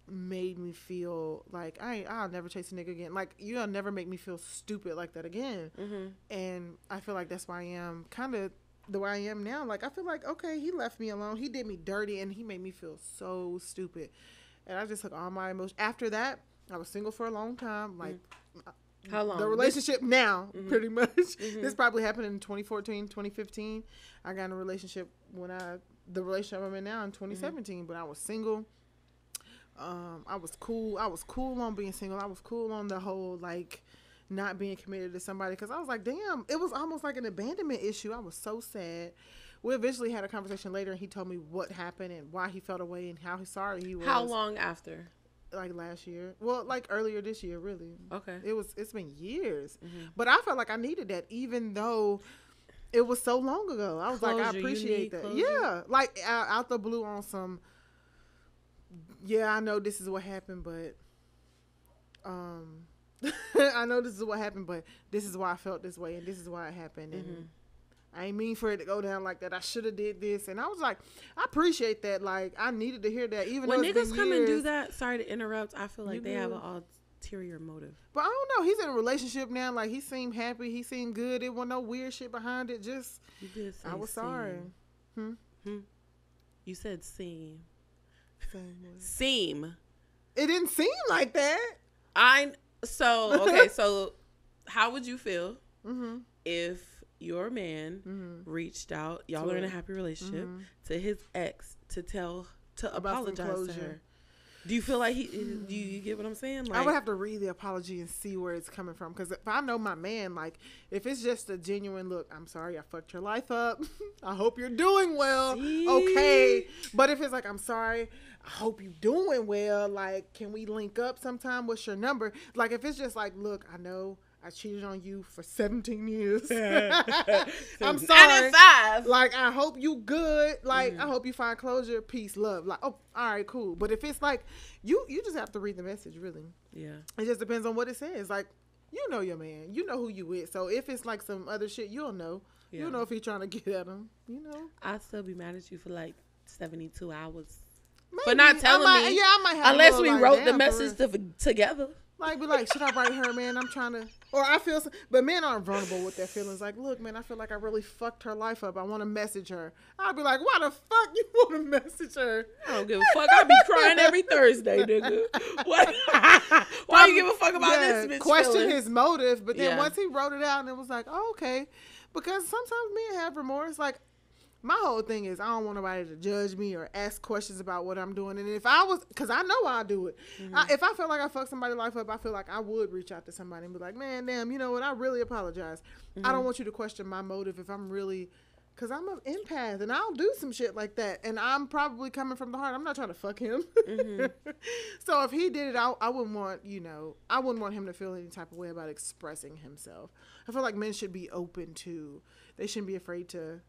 made me feel like I'll never chase a nigga again. Like, you'll never make me feel stupid like that again. And I feel like that's why I am kind of the way I am now. Like, I feel like, okay, he left me alone. He did me dirty, and he made me feel so stupid. And I just took all my emotions. After that, I was single for a long time. Like, how long? The relationship now, pretty much. This probably happened in 2014, 2015. I got in a relationship the relationship I'm in now in 2017, but I was single. I was cool. I was cool on being single. I was cool on the whole, like, not being committed to somebody. Because I was like, damn, it was almost like an abandonment issue. I was so sad. We eventually had a conversation later, and he told me what happened and why he felt away and how sorry he was. How long after? Like last year. Well, like earlier this year, really. Okay. It's been years. But I felt like I needed that, even though it was so long ago. I was closure, like, I appreciate that. Closure? Yeah. Like, out the blue on some... Yeah, I know this is what happened, but I know this is what happened, but this is why I felt this way, and this is why it happened, and I ain't mean for it to go down like that. I should have did this, and I was like, I appreciate that. Like, I needed to hear that, even when though it's niggas been come years. And do that. Sorry to interrupt. I feel like they have an ulterior motive. But I don't know. He's in a relationship now. Like, he seemed happy. He seemed good. It wasn't no weird shit behind it. Just, you did say I was sorry. You said seem. Seem. Seem. It didn't seem like that. So how would you feel if your man reached out, y'all are in a happy relationship, to his ex to apologize to her? Do you feel like do you get what I'm saying? Like, I would have to read the apology and see where it's coming from. Because if I know my man, like, if it's just a genuine, look, I'm sorry I fucked your life up. I hope you're doing well. See? Okay. But if it's like, I'm sorry, I hope you're doing well. Like, can we link up sometime? What's your number? Like, if it's just like, look, I know I cheated on you for 17 years. I'm sorry. 5. Like, I hope you good. Like, I hope you find closure, peace, love. Like, oh, all right, cool. But if it's like, you just have to read the message, really. Yeah. It just depends on what it says. Like, you know your man. You know who you with. So if it's like some other shit, you'll know. Yeah. You'll know if he's trying to get at him. You know. I'd still be mad at you for like 72 hours. Maybe. But not telling me. Yeah, I might have unless we wrote the message together. Like, be like, should I write her, man? I'm trying to, or I feel, but men aren't vulnerable with their feelings. Like, look, man, I feel like I really fucked her life up. I want to message her. I'll be like, why the fuck you want to message her? I don't give a fuck. I be crying every Thursday, nigga. What? Why you give a fuck about this bitch? Question feelings? his motive, but then Yeah. once he wrote it out, and it was like, oh, okay. Because sometimes men have remorse. Like, my whole thing is I don't want nobody to judge me or ask questions about what I'm doing. And if I was, because I know I'll do it. If I feel like I fucked somebody's life up, I feel like I would reach out to somebody and be like, man, damn, you know what? I really apologize. I don't want you to question my motive if I'm really, because I'm an empath and I'll do some shit like that. And I'm probably coming from the heart. I'm not trying to fuck him. So if he did it, I wouldn't want, I wouldn't want him to feel any type of way about expressing himself. I feel like men should be open to, they shouldn't be afraid to,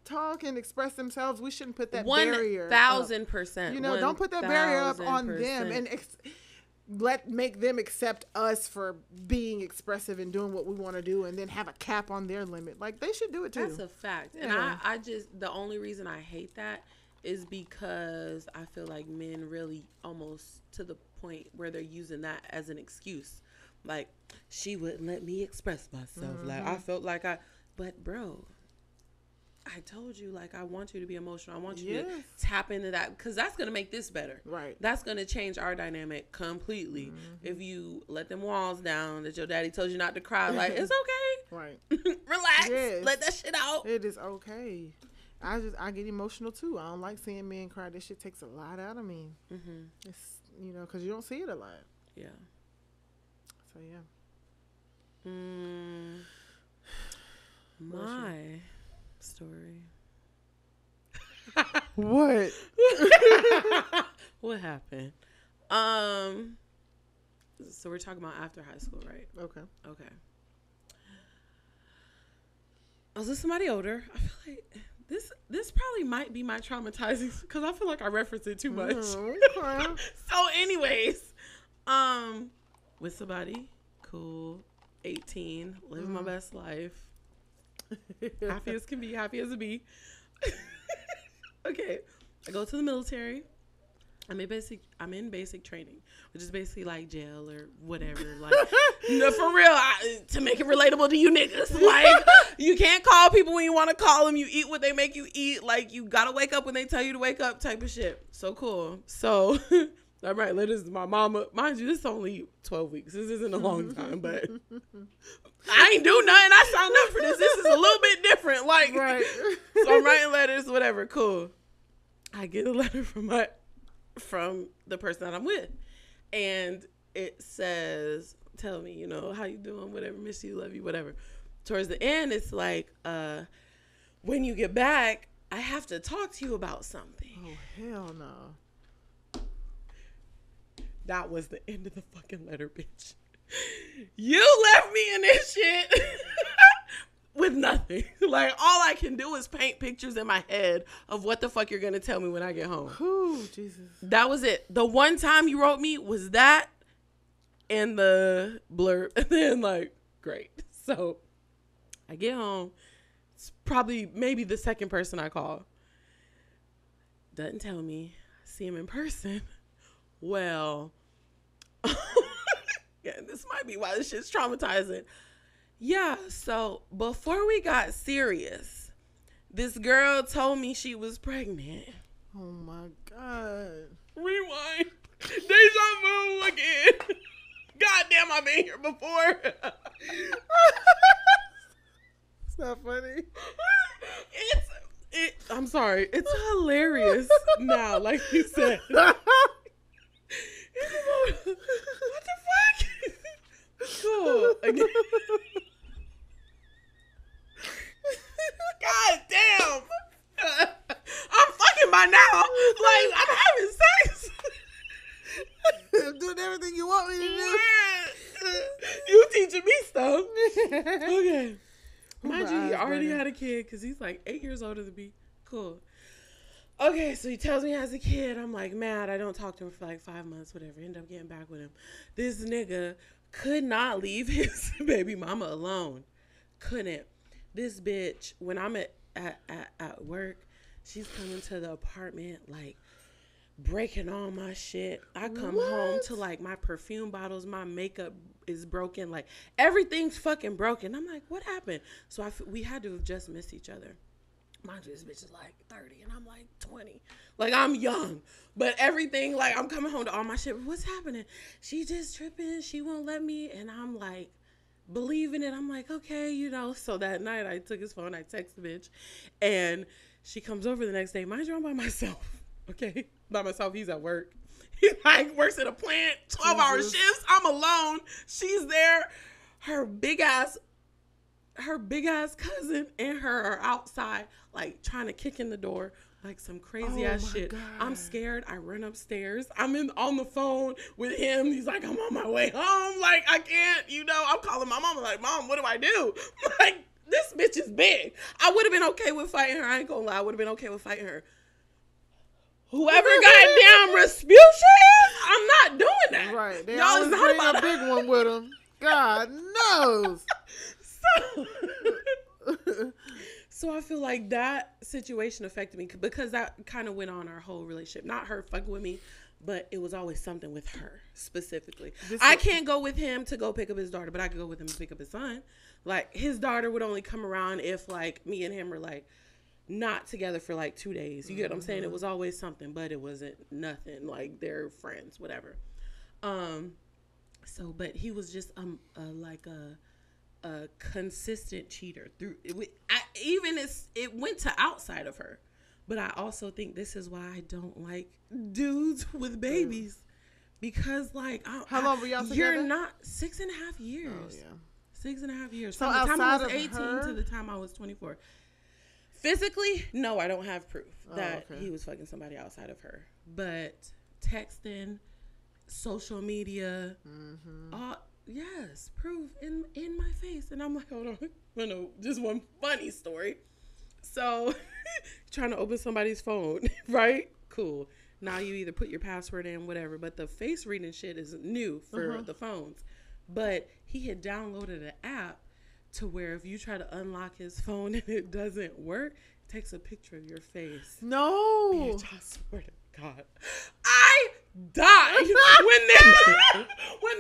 talk and express themselves. We shouldn't put that barrier. 1,000%. Don't put that barrier up on them and make them accept us for being expressive and doing what we want to do, and then have a cap on their limit. Like, they should do it too. That's a fact. And I just, the only reason I hate that is because I feel like men really almost to the point where they're using that as an excuse. Like, she wouldn't let me express myself. Like, I felt like but bro, I told you, like, I want you to be emotional. I want you to tap into that, because that's going to make this better. Right. That's going to change our dynamic completely. If you let them walls down that your daddy told you not to cry, like, it's okay. Right. Relax. Yes. Let that shit out. It is okay. I get emotional too. I don't like seeing men cry. This shit takes a lot out of me. It's, because you don't see it a lot. Yeah. So, yeah. My story. What? What happened? So we're talking about after high school, right? Okay. I was with somebody older. I feel like this probably might be my traumatizing, because I feel like I reference it too much. Okay. So anyways, with somebody cool, 18, living my best life. Happy as can be, happy as a bee. Okay, I go to the military. I'm in basic training, which is basically like jail or whatever. Like, for real, to make it relatable to you niggas. Like, you can't call people when you want to call them. You eat what they make you eat. Like, you gotta wake up when they tell you to wake up, type of shit. So cool. So, all right, this is my mama. Mind you, this is only 12 weeks. This isn't a long time, but I ain't do nothing. I signed up for this. This is a little bit different. Like, right. So I'm writing letters, whatever. Cool. I get a letter from the person that I'm with, and it says, tell me, how you doing, whatever, miss you, love you, whatever. Towards the end, it's like, when you get back, I have to talk to you about something. Oh, hell no. That was the end of the fucking letter, bitch. You left me in this shit with nothing. Like, all I can do is paint pictures in my head of what the fuck you're going to tell me when I get home. Ooh, Jesus. That was it. The one time you wrote me was that and the blurb. And then, like, great. So I get home. It's probably maybe the second person I call. Doesn't tell me. I see him in person. Well, yeah, this might be why this shit's traumatizing. Yeah, so before we got serious, this girl told me she was pregnant. Oh my God. Rewind. Deja vu again. Goddamn, I've been here before. It's not funny. I'm sorry. It's hilarious now, like you said. What the fuck? Cool. Again. God damn. I'm fucking by now. Like, I'm having sex. I'm doing everything you want me to do. You teaching me stuff. Okay. Mind you, he already had a kid because he's like 8 years older than me. Cool. Okay, so he tells me he has a kid. I'm like, mad. I don't talk to him for like 5 months, whatever. End up getting back with him. This nigga could not leave his baby mama alone. Couldn't. This bitch, when I'm at work, she's coming to the apartment like breaking all my shit. I come home to like my perfume bottles, my makeup is broken, like everything's fucking broken. I'm like, what happened? So we had to have just missed each other. Mind you, this bitch is like 30 and I'm like 20. Like, I'm young, but everything, like, I'm coming home to all my shit. What's happening? She just tripping. She won't let me. And I'm like, believing it. I'm like, okay, you know. So that night I took his phone. I text the bitch and she comes over the next day. Mind you, I'm by myself. Okay. By myself. He's at work. He like works at a plant, 12-hour shifts. I'm alone. She's there. Her big ass cousin and her are outside, like trying to kick in the door, like some crazy ass shit. God. I'm scared. I run upstairs. I'm on the phone with him. He's like, I'm on my way home. Like, I can't, you know, I'm calling my mom. I'm like, Mom, what do I do? Like, this bitch is big. I would have been okay with fighting her. I ain't gonna lie. I would have been okay with fighting her. Whoever goddamn Rasputia is, I'm not doing that. Right. They Y'all always is not bring about a big one with them. God knows. So I feel like that situation affected me because that kind of went on our whole relationship. Not her fucking with me, but it was always something with her specifically. I can't go with him to go pick up his daughter, but I could go with him to pick up his son. Like, his daughter would only come around if, like, me and him were, like, not together for, like, 2 days. You get what I'm saying? It was always something, but it wasn't nothing. Like, they're friends, whatever. So, but he was just a consistent cheater through it went to outside of her, but I also think this is why I don't like dudes with babies, because like how long were y'all together? You're not 6.5 years. 6.5 years So from the time I was outside of 18 her? to the time I was 24. Physically, no, I don't have proof that he was fucking somebody outside of her, but texting, social media, yes, proof in my face. And I'm like, hold on. No, just one funny story. So, trying to open somebody's phone, right? Cool. Now you either put your password in, whatever. But the face reading shit is new for the phones. But he had downloaded an app to where if you try to unlock his phone and it doesn't work, it takes a picture of your face. No. Bitch, I swear to God. I died when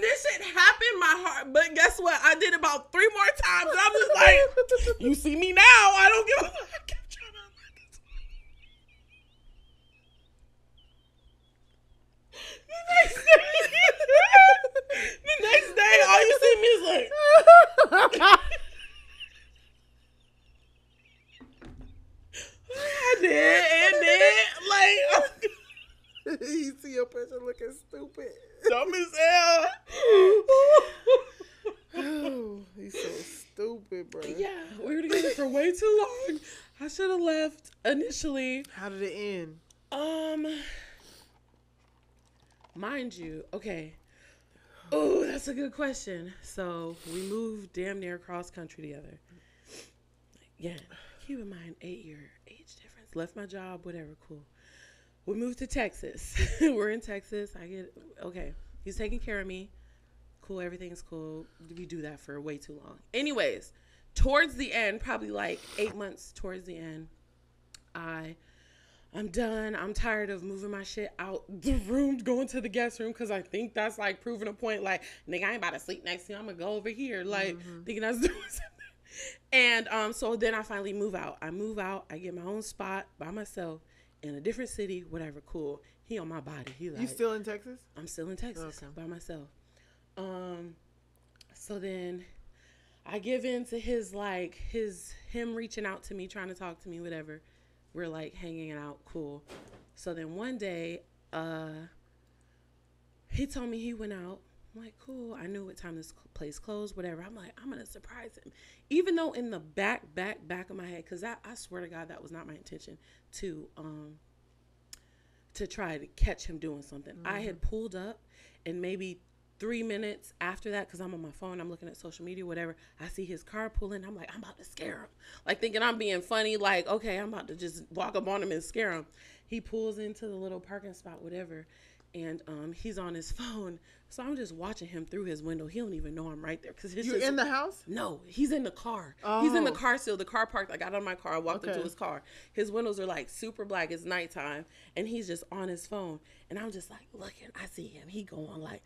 this shit happened. My heart, but guess what? I did about 3 more times. I'm just like, you see me now. I don't give a fuck. I kept trying to unlock it. The next day, all you see me is like, I did, like. You see your picture looking stupid. Dumb as hell. Oh, he's so stupid, bro. Yeah, we were together for way too long. I should have left initially. How did it end? Mind you, okay. Oh, that's a good question. So we moved damn near cross country together. Yeah, keep in mind 8-year age difference. Left my job, whatever, cool. We moved to Texas. We're in Texas. Okay. He's taking care of me. Cool. Everything's cool. We do that for way too long. Anyways, towards the end, probably like 8 months towards the end, I'm done. I'm tired of moving my shit out the room, going to the guest room, because I think that's like proving a point. Like, nigga, I ain't about to sleep next to you. I'm going to go over here. Like, thinking that's doing something. And so then I finally move out. I get my own spot by myself. In a different city, whatever, cool. He on my body. He like, you still in Texas? I'm still in Texas by myself. So then I give in to him reaching out to me, trying to talk to me, whatever. We're like hanging out, cool. So then one day, he told me he went out. I'm like, cool. I knew what time this place closed, whatever. I'm like, I'm going to surprise him. Even though in the back of my head, because I swear to God, that was not my intention to try to catch him doing something. I had pulled up, and maybe 3 minutes after that, because I'm on my phone, I'm looking at social media, whatever, I see his car pulling. I'm like, I'm about to scare him. Like, thinking I'm being funny, like, okay, I'm about to just walk up on him and scare him. He pulls into the little parking spot, whatever, and he's on his phone So I'm just watching him through his window. He don't even know I'm right there. Cause You're in the house? No, he's in the car. Oh. He's in the car still. The car parked. I got out of my car. I walked Okay. into his car. His windows are like super black. It's nighttime. And he's just on his phone. And I'm just like looking. I see him. He go on like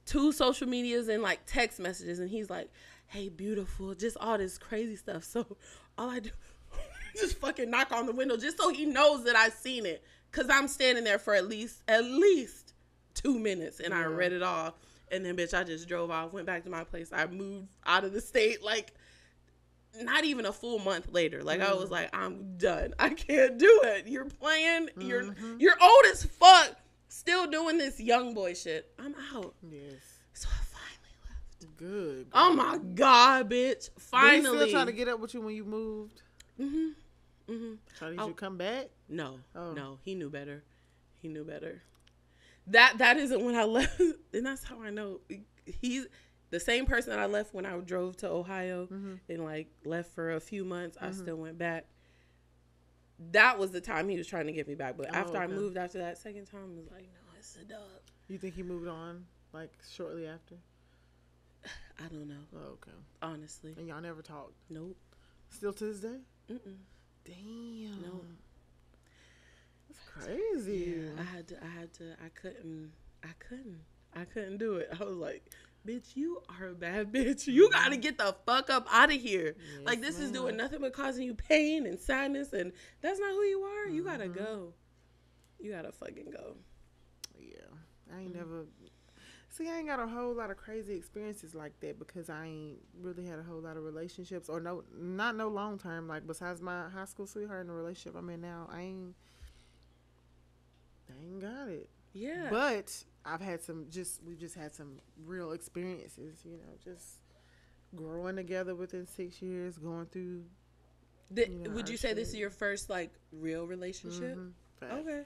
2 social medias and like text messages. And he's like, hey, beautiful. Just all this crazy stuff. So all I do just fucking knock on the window just so he knows that I've seen it. Cause I'm standing there for at least 2 minutes. And I read it all. And then, bitch, I just drove off, went back to my place. I moved out of the state, like, not even a full month later. Like, I was like, I'm done. I can't do it. You're playing. You're old as fuck. Still doing this young boy shit. I'm out. Yes. So I finally left. Good. Oh, my God, bitch. Finally. Did he still try to get up with you when you moved? Mm-hmm. Mm-hmm. Try to get you to come back? No. Oh. No. He knew better. He knew better. That isn't when I left, and that's how I know he's the same person that I left when I drove to Ohio and like left for a few months. I still went back. That was the time he was trying to get me back, but after I moved, after that second time, I was like, no, it's a dub. You think he moved on like shortly after? I don't know. Oh, okay. Honestly, And y'all never talked? nope. Still to this day? Mm-mm. Damn. No. That's crazy. Yeah, I couldn't do it. I was like, bitch, you are a bad bitch. You gotta get the fuck up out of here. Yes, like, this is ma'am. doing nothing but causing you pain and sadness, and that's not who you are. You gotta go. You gotta fucking go. Yeah. I ain't never... See, I ain't got a whole lot of crazy experiences like that because I ain't really had a whole lot of relationships or not no long term. Like, besides my high school sweetheart and the relationship I'm in now, I ain't got it. Yeah. But I've had we've just had some real experiences, you know, just growing together within 6 years, going through. Would you say this is your first, like, real relationship? Facts. Okay.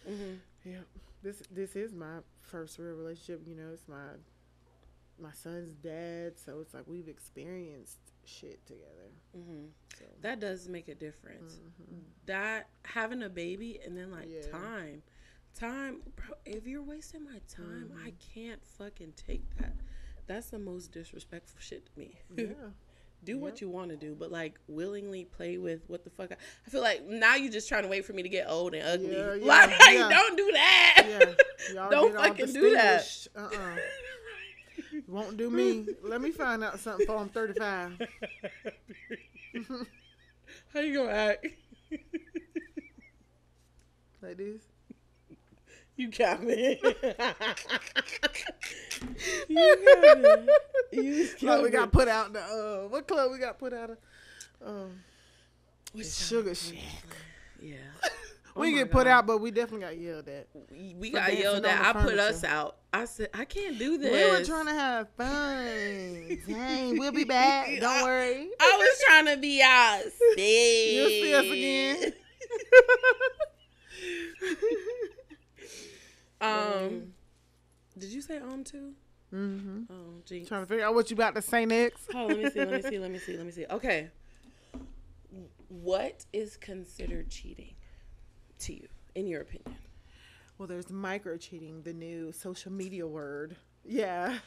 Mm-hmm. Yeah. This is my first real relationship, you know, it's my son's dad, so it's like we've experienced shit together. Mm-hmm. So. That does make a difference. That, having a baby, and then, like, time, bro, if you're wasting my time, I can't fucking take that. That's the most disrespectful shit to me. Yeah. Do what you want to do, but, like, willingly play with what the fuck. I feel like now you're just trying to wait for me to get old and ugly. Like, don't do that. Yeah. Y'all Don't get all fucking do that. distinguished. Won't do me. Let me find out something before I'm 35. How you gonna act? Like this? You got me. You Like we got put out the what club we got put out of? Sugar Shack. Yeah. We get put out, but we definitely got yelled at. We For got dancing yelled on at. the I put us furniture. out. I said, I can't do this. We were trying to have fun. Dang, we'll be back. Don't worry. I was trying to be out. You'll see us again. Did you say too? Mm-hmm. Oh, jinx. Trying to figure out what you about to say next. Oh, let me see. Okay. What is considered cheating to you, in your opinion? Well, there's micro cheating, the new social media word. Yeah.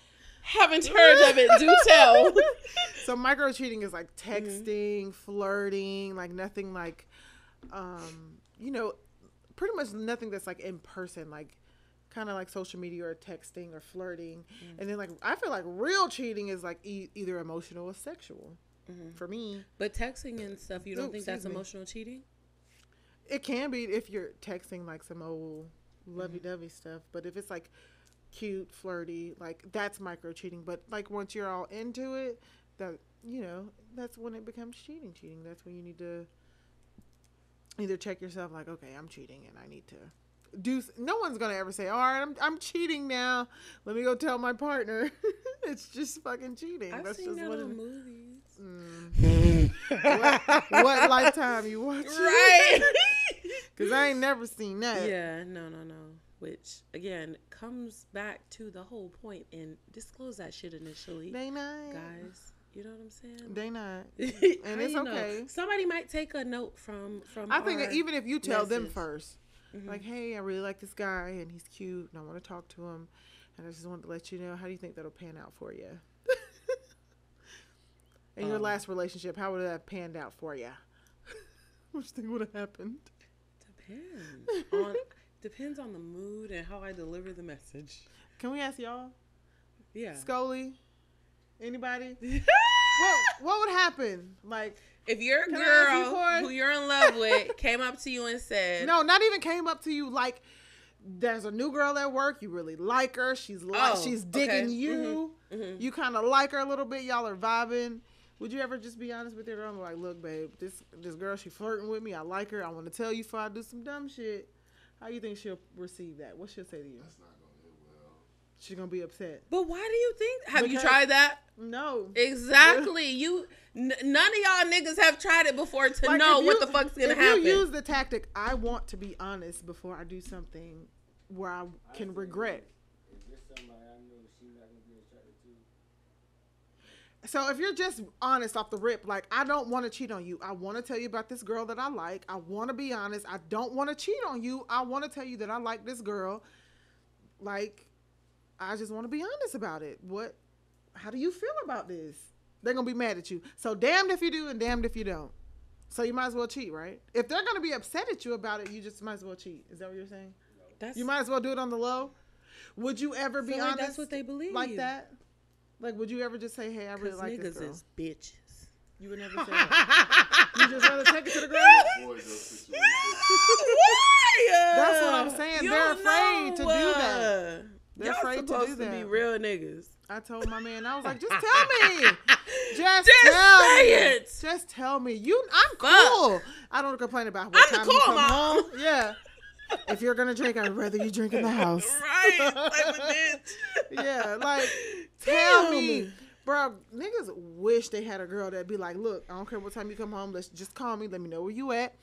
Haven't heard of it. Do tell. So micro cheating is like texting, flirting, like nothing like, pretty much nothing that's like in person, like kind of like social media or texting or flirting. And then like, I feel like real cheating is like either emotional or sexual for me. But texting and stuff, you don't think that's excuse me. emotional cheating? It can be if you're texting like some old lovey-dovey stuff. But if it's like cute, flirty, like that's micro cheating. But like once you're all into it, that, that's when it becomes cheating. That's when you need to either check yourself like, okay, I'm cheating and I need to no one's gonna ever say, all right, I'm cheating now, let me go tell my partner. It's just fucking cheating. I've That's seen just that what on it is. What Lifetime you watch? Right. Because I ain't never seen that. Yeah, no. Which, again, comes back to the whole point and disclose that shit initially. They not. Guys, you know what I'm saying? They not. And How it's you know? okay. Somebody might take a note from I think our even if you tell them message. first, like, hey, I really like this guy and he's cute and I want to talk to him. And I just wanted to let you know, how do you think that'll pan out for you? In your last relationship, how would that have panned out for you? What do you think would have happened? Depends on the mood and how I deliver the message. Can we ask y'all? Yeah. Scully? Anybody? what would happen? Like, if your Can I ask you, girl Corey? who you're in love with came up to you and said, no, not even came up to you. Like, there's a new girl at work. You really like her. She's digging you. Mm-hmm. You kind of like her a little bit. Y'all are vibing. Would you ever just be honest with your girl? Like, look, babe, this girl, she flirting with me. I like her. I want to tell you before I do some dumb shit. How you think she'll receive that? What she'll say to you? That's not gonna end well. She's gonna be upset. but why do you think? Have you Because- tried that? No. Exactly. None of y'all niggas have tried it before to Like, know if what you- the fuck's gonna if happen. you use the tactic, I want to be honest before I do something where I can regret. If there's somebody I know she not gonna be attracted to, So if you're just honest off the rip, like, I don't want to cheat on you. I want to tell you about this girl that I like. I want to be honest. I don't want to cheat on you. I want to tell you that I like this girl. Like, I just want to be honest about it. How do you feel about this? They're going to be mad at you. So damned if you do and damned if you don't. So you might as well cheat, right? If they're going to be upset at you about it, you just might as well cheat. Is that what you're saying? You might as well do it on the low. Would you ever be honest? That's what they believe. Like that? Like, would you ever just say, hey, I really like this niggas girl? is bitches. You would never say that. You just rather take it to the ground? Avoid those situations. Why? That's what I'm saying. You They're don't afraid to know. do that. They're Y'all afraid to do supposed to that. be real niggas. I told my man, I was like, just tell me. Just Say tell me. it. Just tell me. I'm cool. I don't complain about what I'm the time cool you come mom. home. Yeah. If you're going to drink, I'd rather you drink in the house. Right. Like a bitch. Yeah. Like, tell Damn. me. Bro, niggas wish they had a girl that'd be like, look, I don't care what time you come home. Let's just call me. Let me know where you at.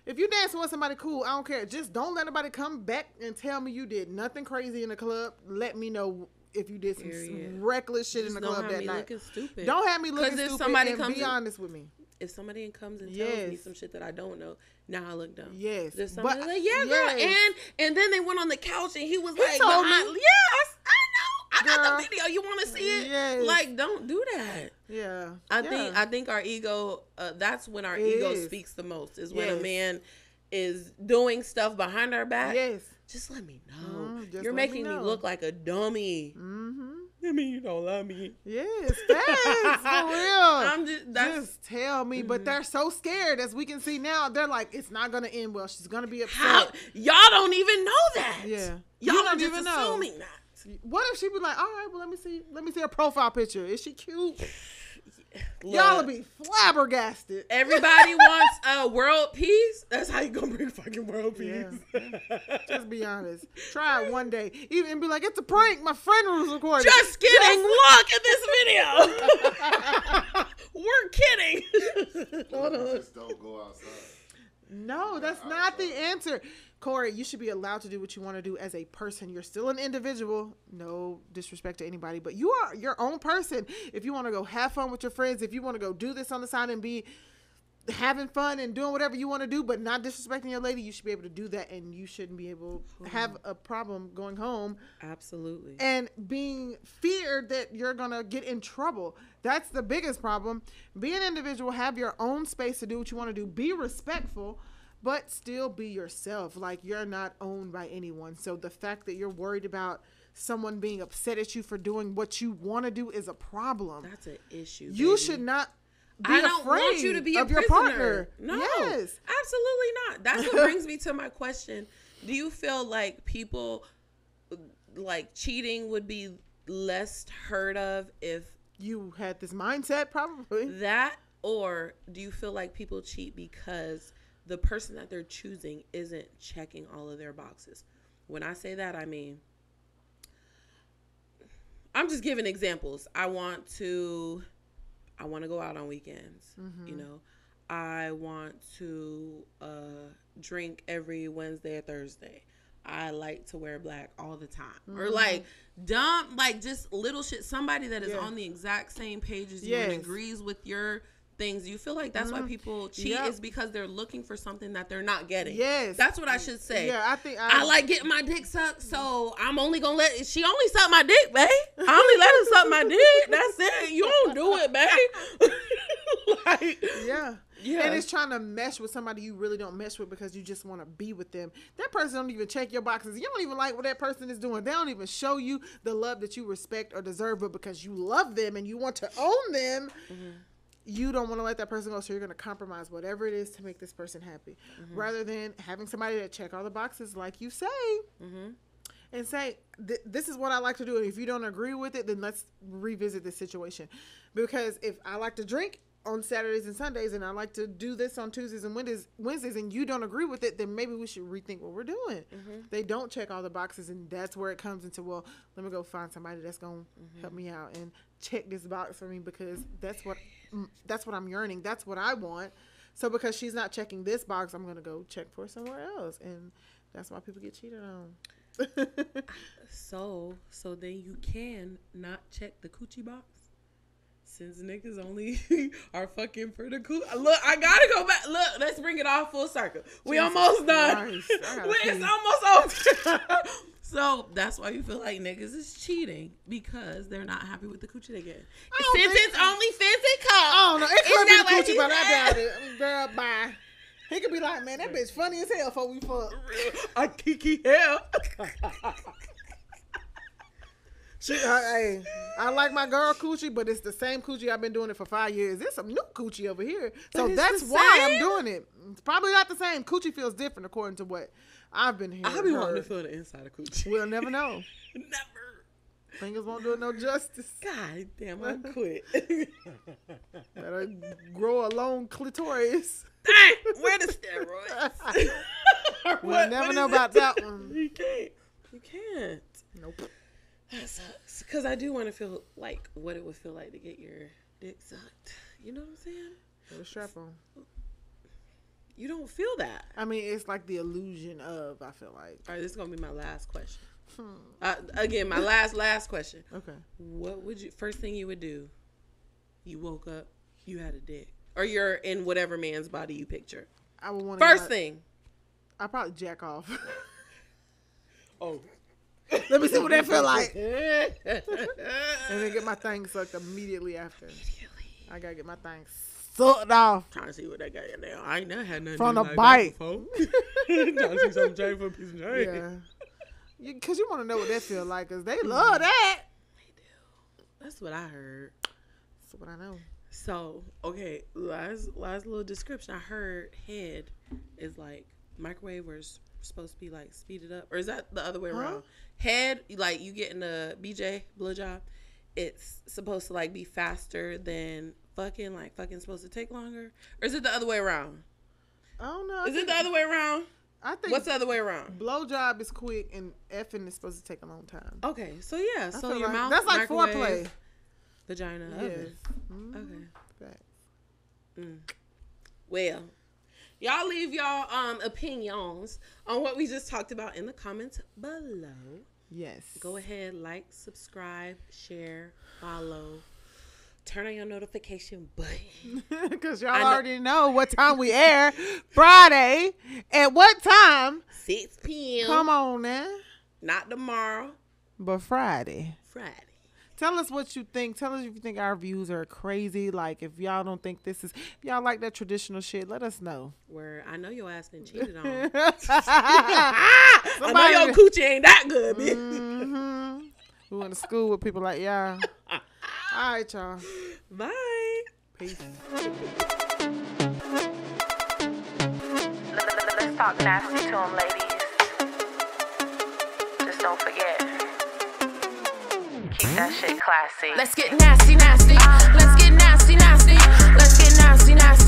If you dancing with somebody cool, I don't care. Just don't let nobody come back and tell me you did nothing crazy in the club. Let me know if you did some Period. reckless shit in the Don't club have that me night. looking stupid. Don't have me looking 'Cause if stupid somebody and comes be in- honest with me. If somebody comes and tells me Yes. some shit that I don't know, now I look dumb. Yes. There's somebody But- like, yeah, girl, yes. and then they went on the couch and he was like, told "Nah, me. yes, I know. I got Girl. the video. You want to see it? Yes. Like, don't do that. Yeah. I think our ego. That's when our It ego is. speaks the most. Is when Yes. a man is doing stuff behind our back. Yes. Just let me know. Just You're let me making me know. look like a dummy. Mm-hmm. I mean, you don't love me. Yes. Facts. For real. I'm just Just tell me. But they're so scared, as we can see now. They're like, it's not going to end well. She's going to be upset. how y'all don't even know that. Yeah. Y'all You are don't just even know. assuming that. What if she be like, all right, well, let me see her profile picture. Is she cute? Look, Y'all will be flabbergasted. everybody wants world peace. That's how you gonna bring fucking world peace. Yeah. Just be honest. Try it one day. Even be like, it's a prank. My friend was recording. Just kidding. Look at this video. We're kidding. Hold on. Just don't go outside. No, that's not the answer. Corey, you should be allowed to do what you want to do as a person. You're still an individual. No disrespect to anybody, but you are your own person. If you want to go have fun with your friends, if you want to go do this on the side and be having fun and doing whatever you want to do, but not disrespecting your lady, you should be able to do that, and you shouldn't be able to have a problem going home Absolutely. and being feared that you're going to get in trouble. That's the biggest problem. Be an individual, have your own space to do what you want to do. Be respectful, but still be yourself. Like, you're not owned by anyone. So the fact that you're worried about someone being upset at you for doing what you want to do is a problem. That's an issue. You baby. should not be I don't afraid want you to be of a your prisoner. partner. No, Yes. absolutely not. That's what brings me to my question. Do you feel like people, like, cheating would be less heard of if You had this mindset, probably. that, or do you feel like people cheat because the person that they're choosing isn't checking all of their boxes? When I say that, I mean, I'm just giving examples. I want to go out on weekends. Mm-hmm. You know, I want to drink every Wednesday or Thursday. I like to wear black all the time. Or like dumb, like just little shit. Somebody that is Yeah. on the exact same page as you and Yes. agrees with your things. You feel like that's why people cheat is because they're looking for something that they're not getting. Yes. That's what I should say. Yeah, I think I like getting my dick sucked, so I'm only gonna she only suck my dick, babe. I only let her suck my dick. That's it. You don't do it, babe. Like, yeah. And it's trying to mesh with somebody you really don't mesh with because you just want to be with them. That person don't even check your boxes. You don't even like what that person is doing. They don't even show you the love that you respect or deserve, but because you love them and you want to own them, you don't want to let that person go. So you're going to compromise whatever it is to make this person happy. Rather than having somebody that check all the boxes like you say. And say, this is what I like to do. And if you don't agree with it, then let's revisit this situation. Because if I like to drink on Saturdays and Sundays and I like to do this on Tuesdays and Wednesdays and you don't agree with it, then maybe we should rethink what we're doing. They don't check all the boxes, and that's where it comes into, well, let me go find somebody that's going to help me out and check this box for me because that's what I'm yearning. That's what I want. So because she's not checking this box, I'm going to go check for somewhere else. And that's why people get cheated on. So then you can not check the coochie box? Since niggas only are fucking for the coochie. Look, I gotta go back. Look, let's bring it all full circle. We almost done. It's almost over. So that's why you feel like niggas is cheating, because they're not happy with the coochie they get. Since it's only physical. I don't know. It could be the coochie, but I doubt it. Girl, bye. He could be like, man, that bitch funny as hell before we fuck. I kiki hell. Hey, I like my girl coochie, but it's the same coochie. I've been doing it for 5 years. There's some new coochie over here. So that's why I'm doing it. It's probably not the same. Coochie feels different according to what I've been hearing. I be wanting to feel the inside of coochie. We'll never know. Never. Fingers won't do it no justice. God damn, I quit. Better grow a long clitoris. Dang, where the steroids? We'll never know about that one. You can't. You can't. Nope. That sucks. Because I do want to feel like what it would feel like to get your dick sucked. You know what I'm saying? Put a strap on. You don't feel that. I mean, it's like the illusion of, I feel like. All right, this is going to be my last question. Again, my last question. Okay. What would you, first thing you would do? You woke up, you had a dick. Or you're in whatever man's body you picture. I would want First thing. I'd probably jack off. Oh. Let me see what that feel like. And then get my thing sucked immediately after. I gotta get my thing sucked off. Trying to see what that guy in there. I ain't never had nothing from the like bite. Trying to see something change for a piece of change. Yeah. Because you want to know what that feel like, because they love that. They do. That's what I heard. That's what I know. So, okay, last little description. I heard head is like microwave where it's supposed to be like speeded up. Or is that the other way around? Head, like you getting a BJ blowjob, it's supposed to like be faster than fucking, like fucking supposed to take longer? Or is it the other way around? I don't know. Is it the other way around? I think. What's the other way around? Blowjob is quick and effing is supposed to take a long time. Okay, so yeah, so your like, mouth, that's like foreplay. Vagina. Yes. Okay. Facts. Well, y'all leave y'all opinions on what we just talked about in the comments below. Yes. Go ahead, like, subscribe, share, follow. Turn on your notification button. Because y'all already know what time we air. Friday. At what time? 6 p.m. Come on now. Not tomorrow. But Friday. Tell us what you think. Tell us if you think our views are crazy. Like, if y'all don't think this is... If y'all like that traditional shit, let us know. Where I know your ass been cheated on. I know your coochie ain't that good, bitch. Mm-hmm. We went to school with people like y'all. All right, y'all. Bye. Peace. Let's talk nasty to them, ladies. Just don't forget. Keep that shit classy. Let's get nasty, nasty. Let's get nasty, nasty. Let's get nasty, nasty.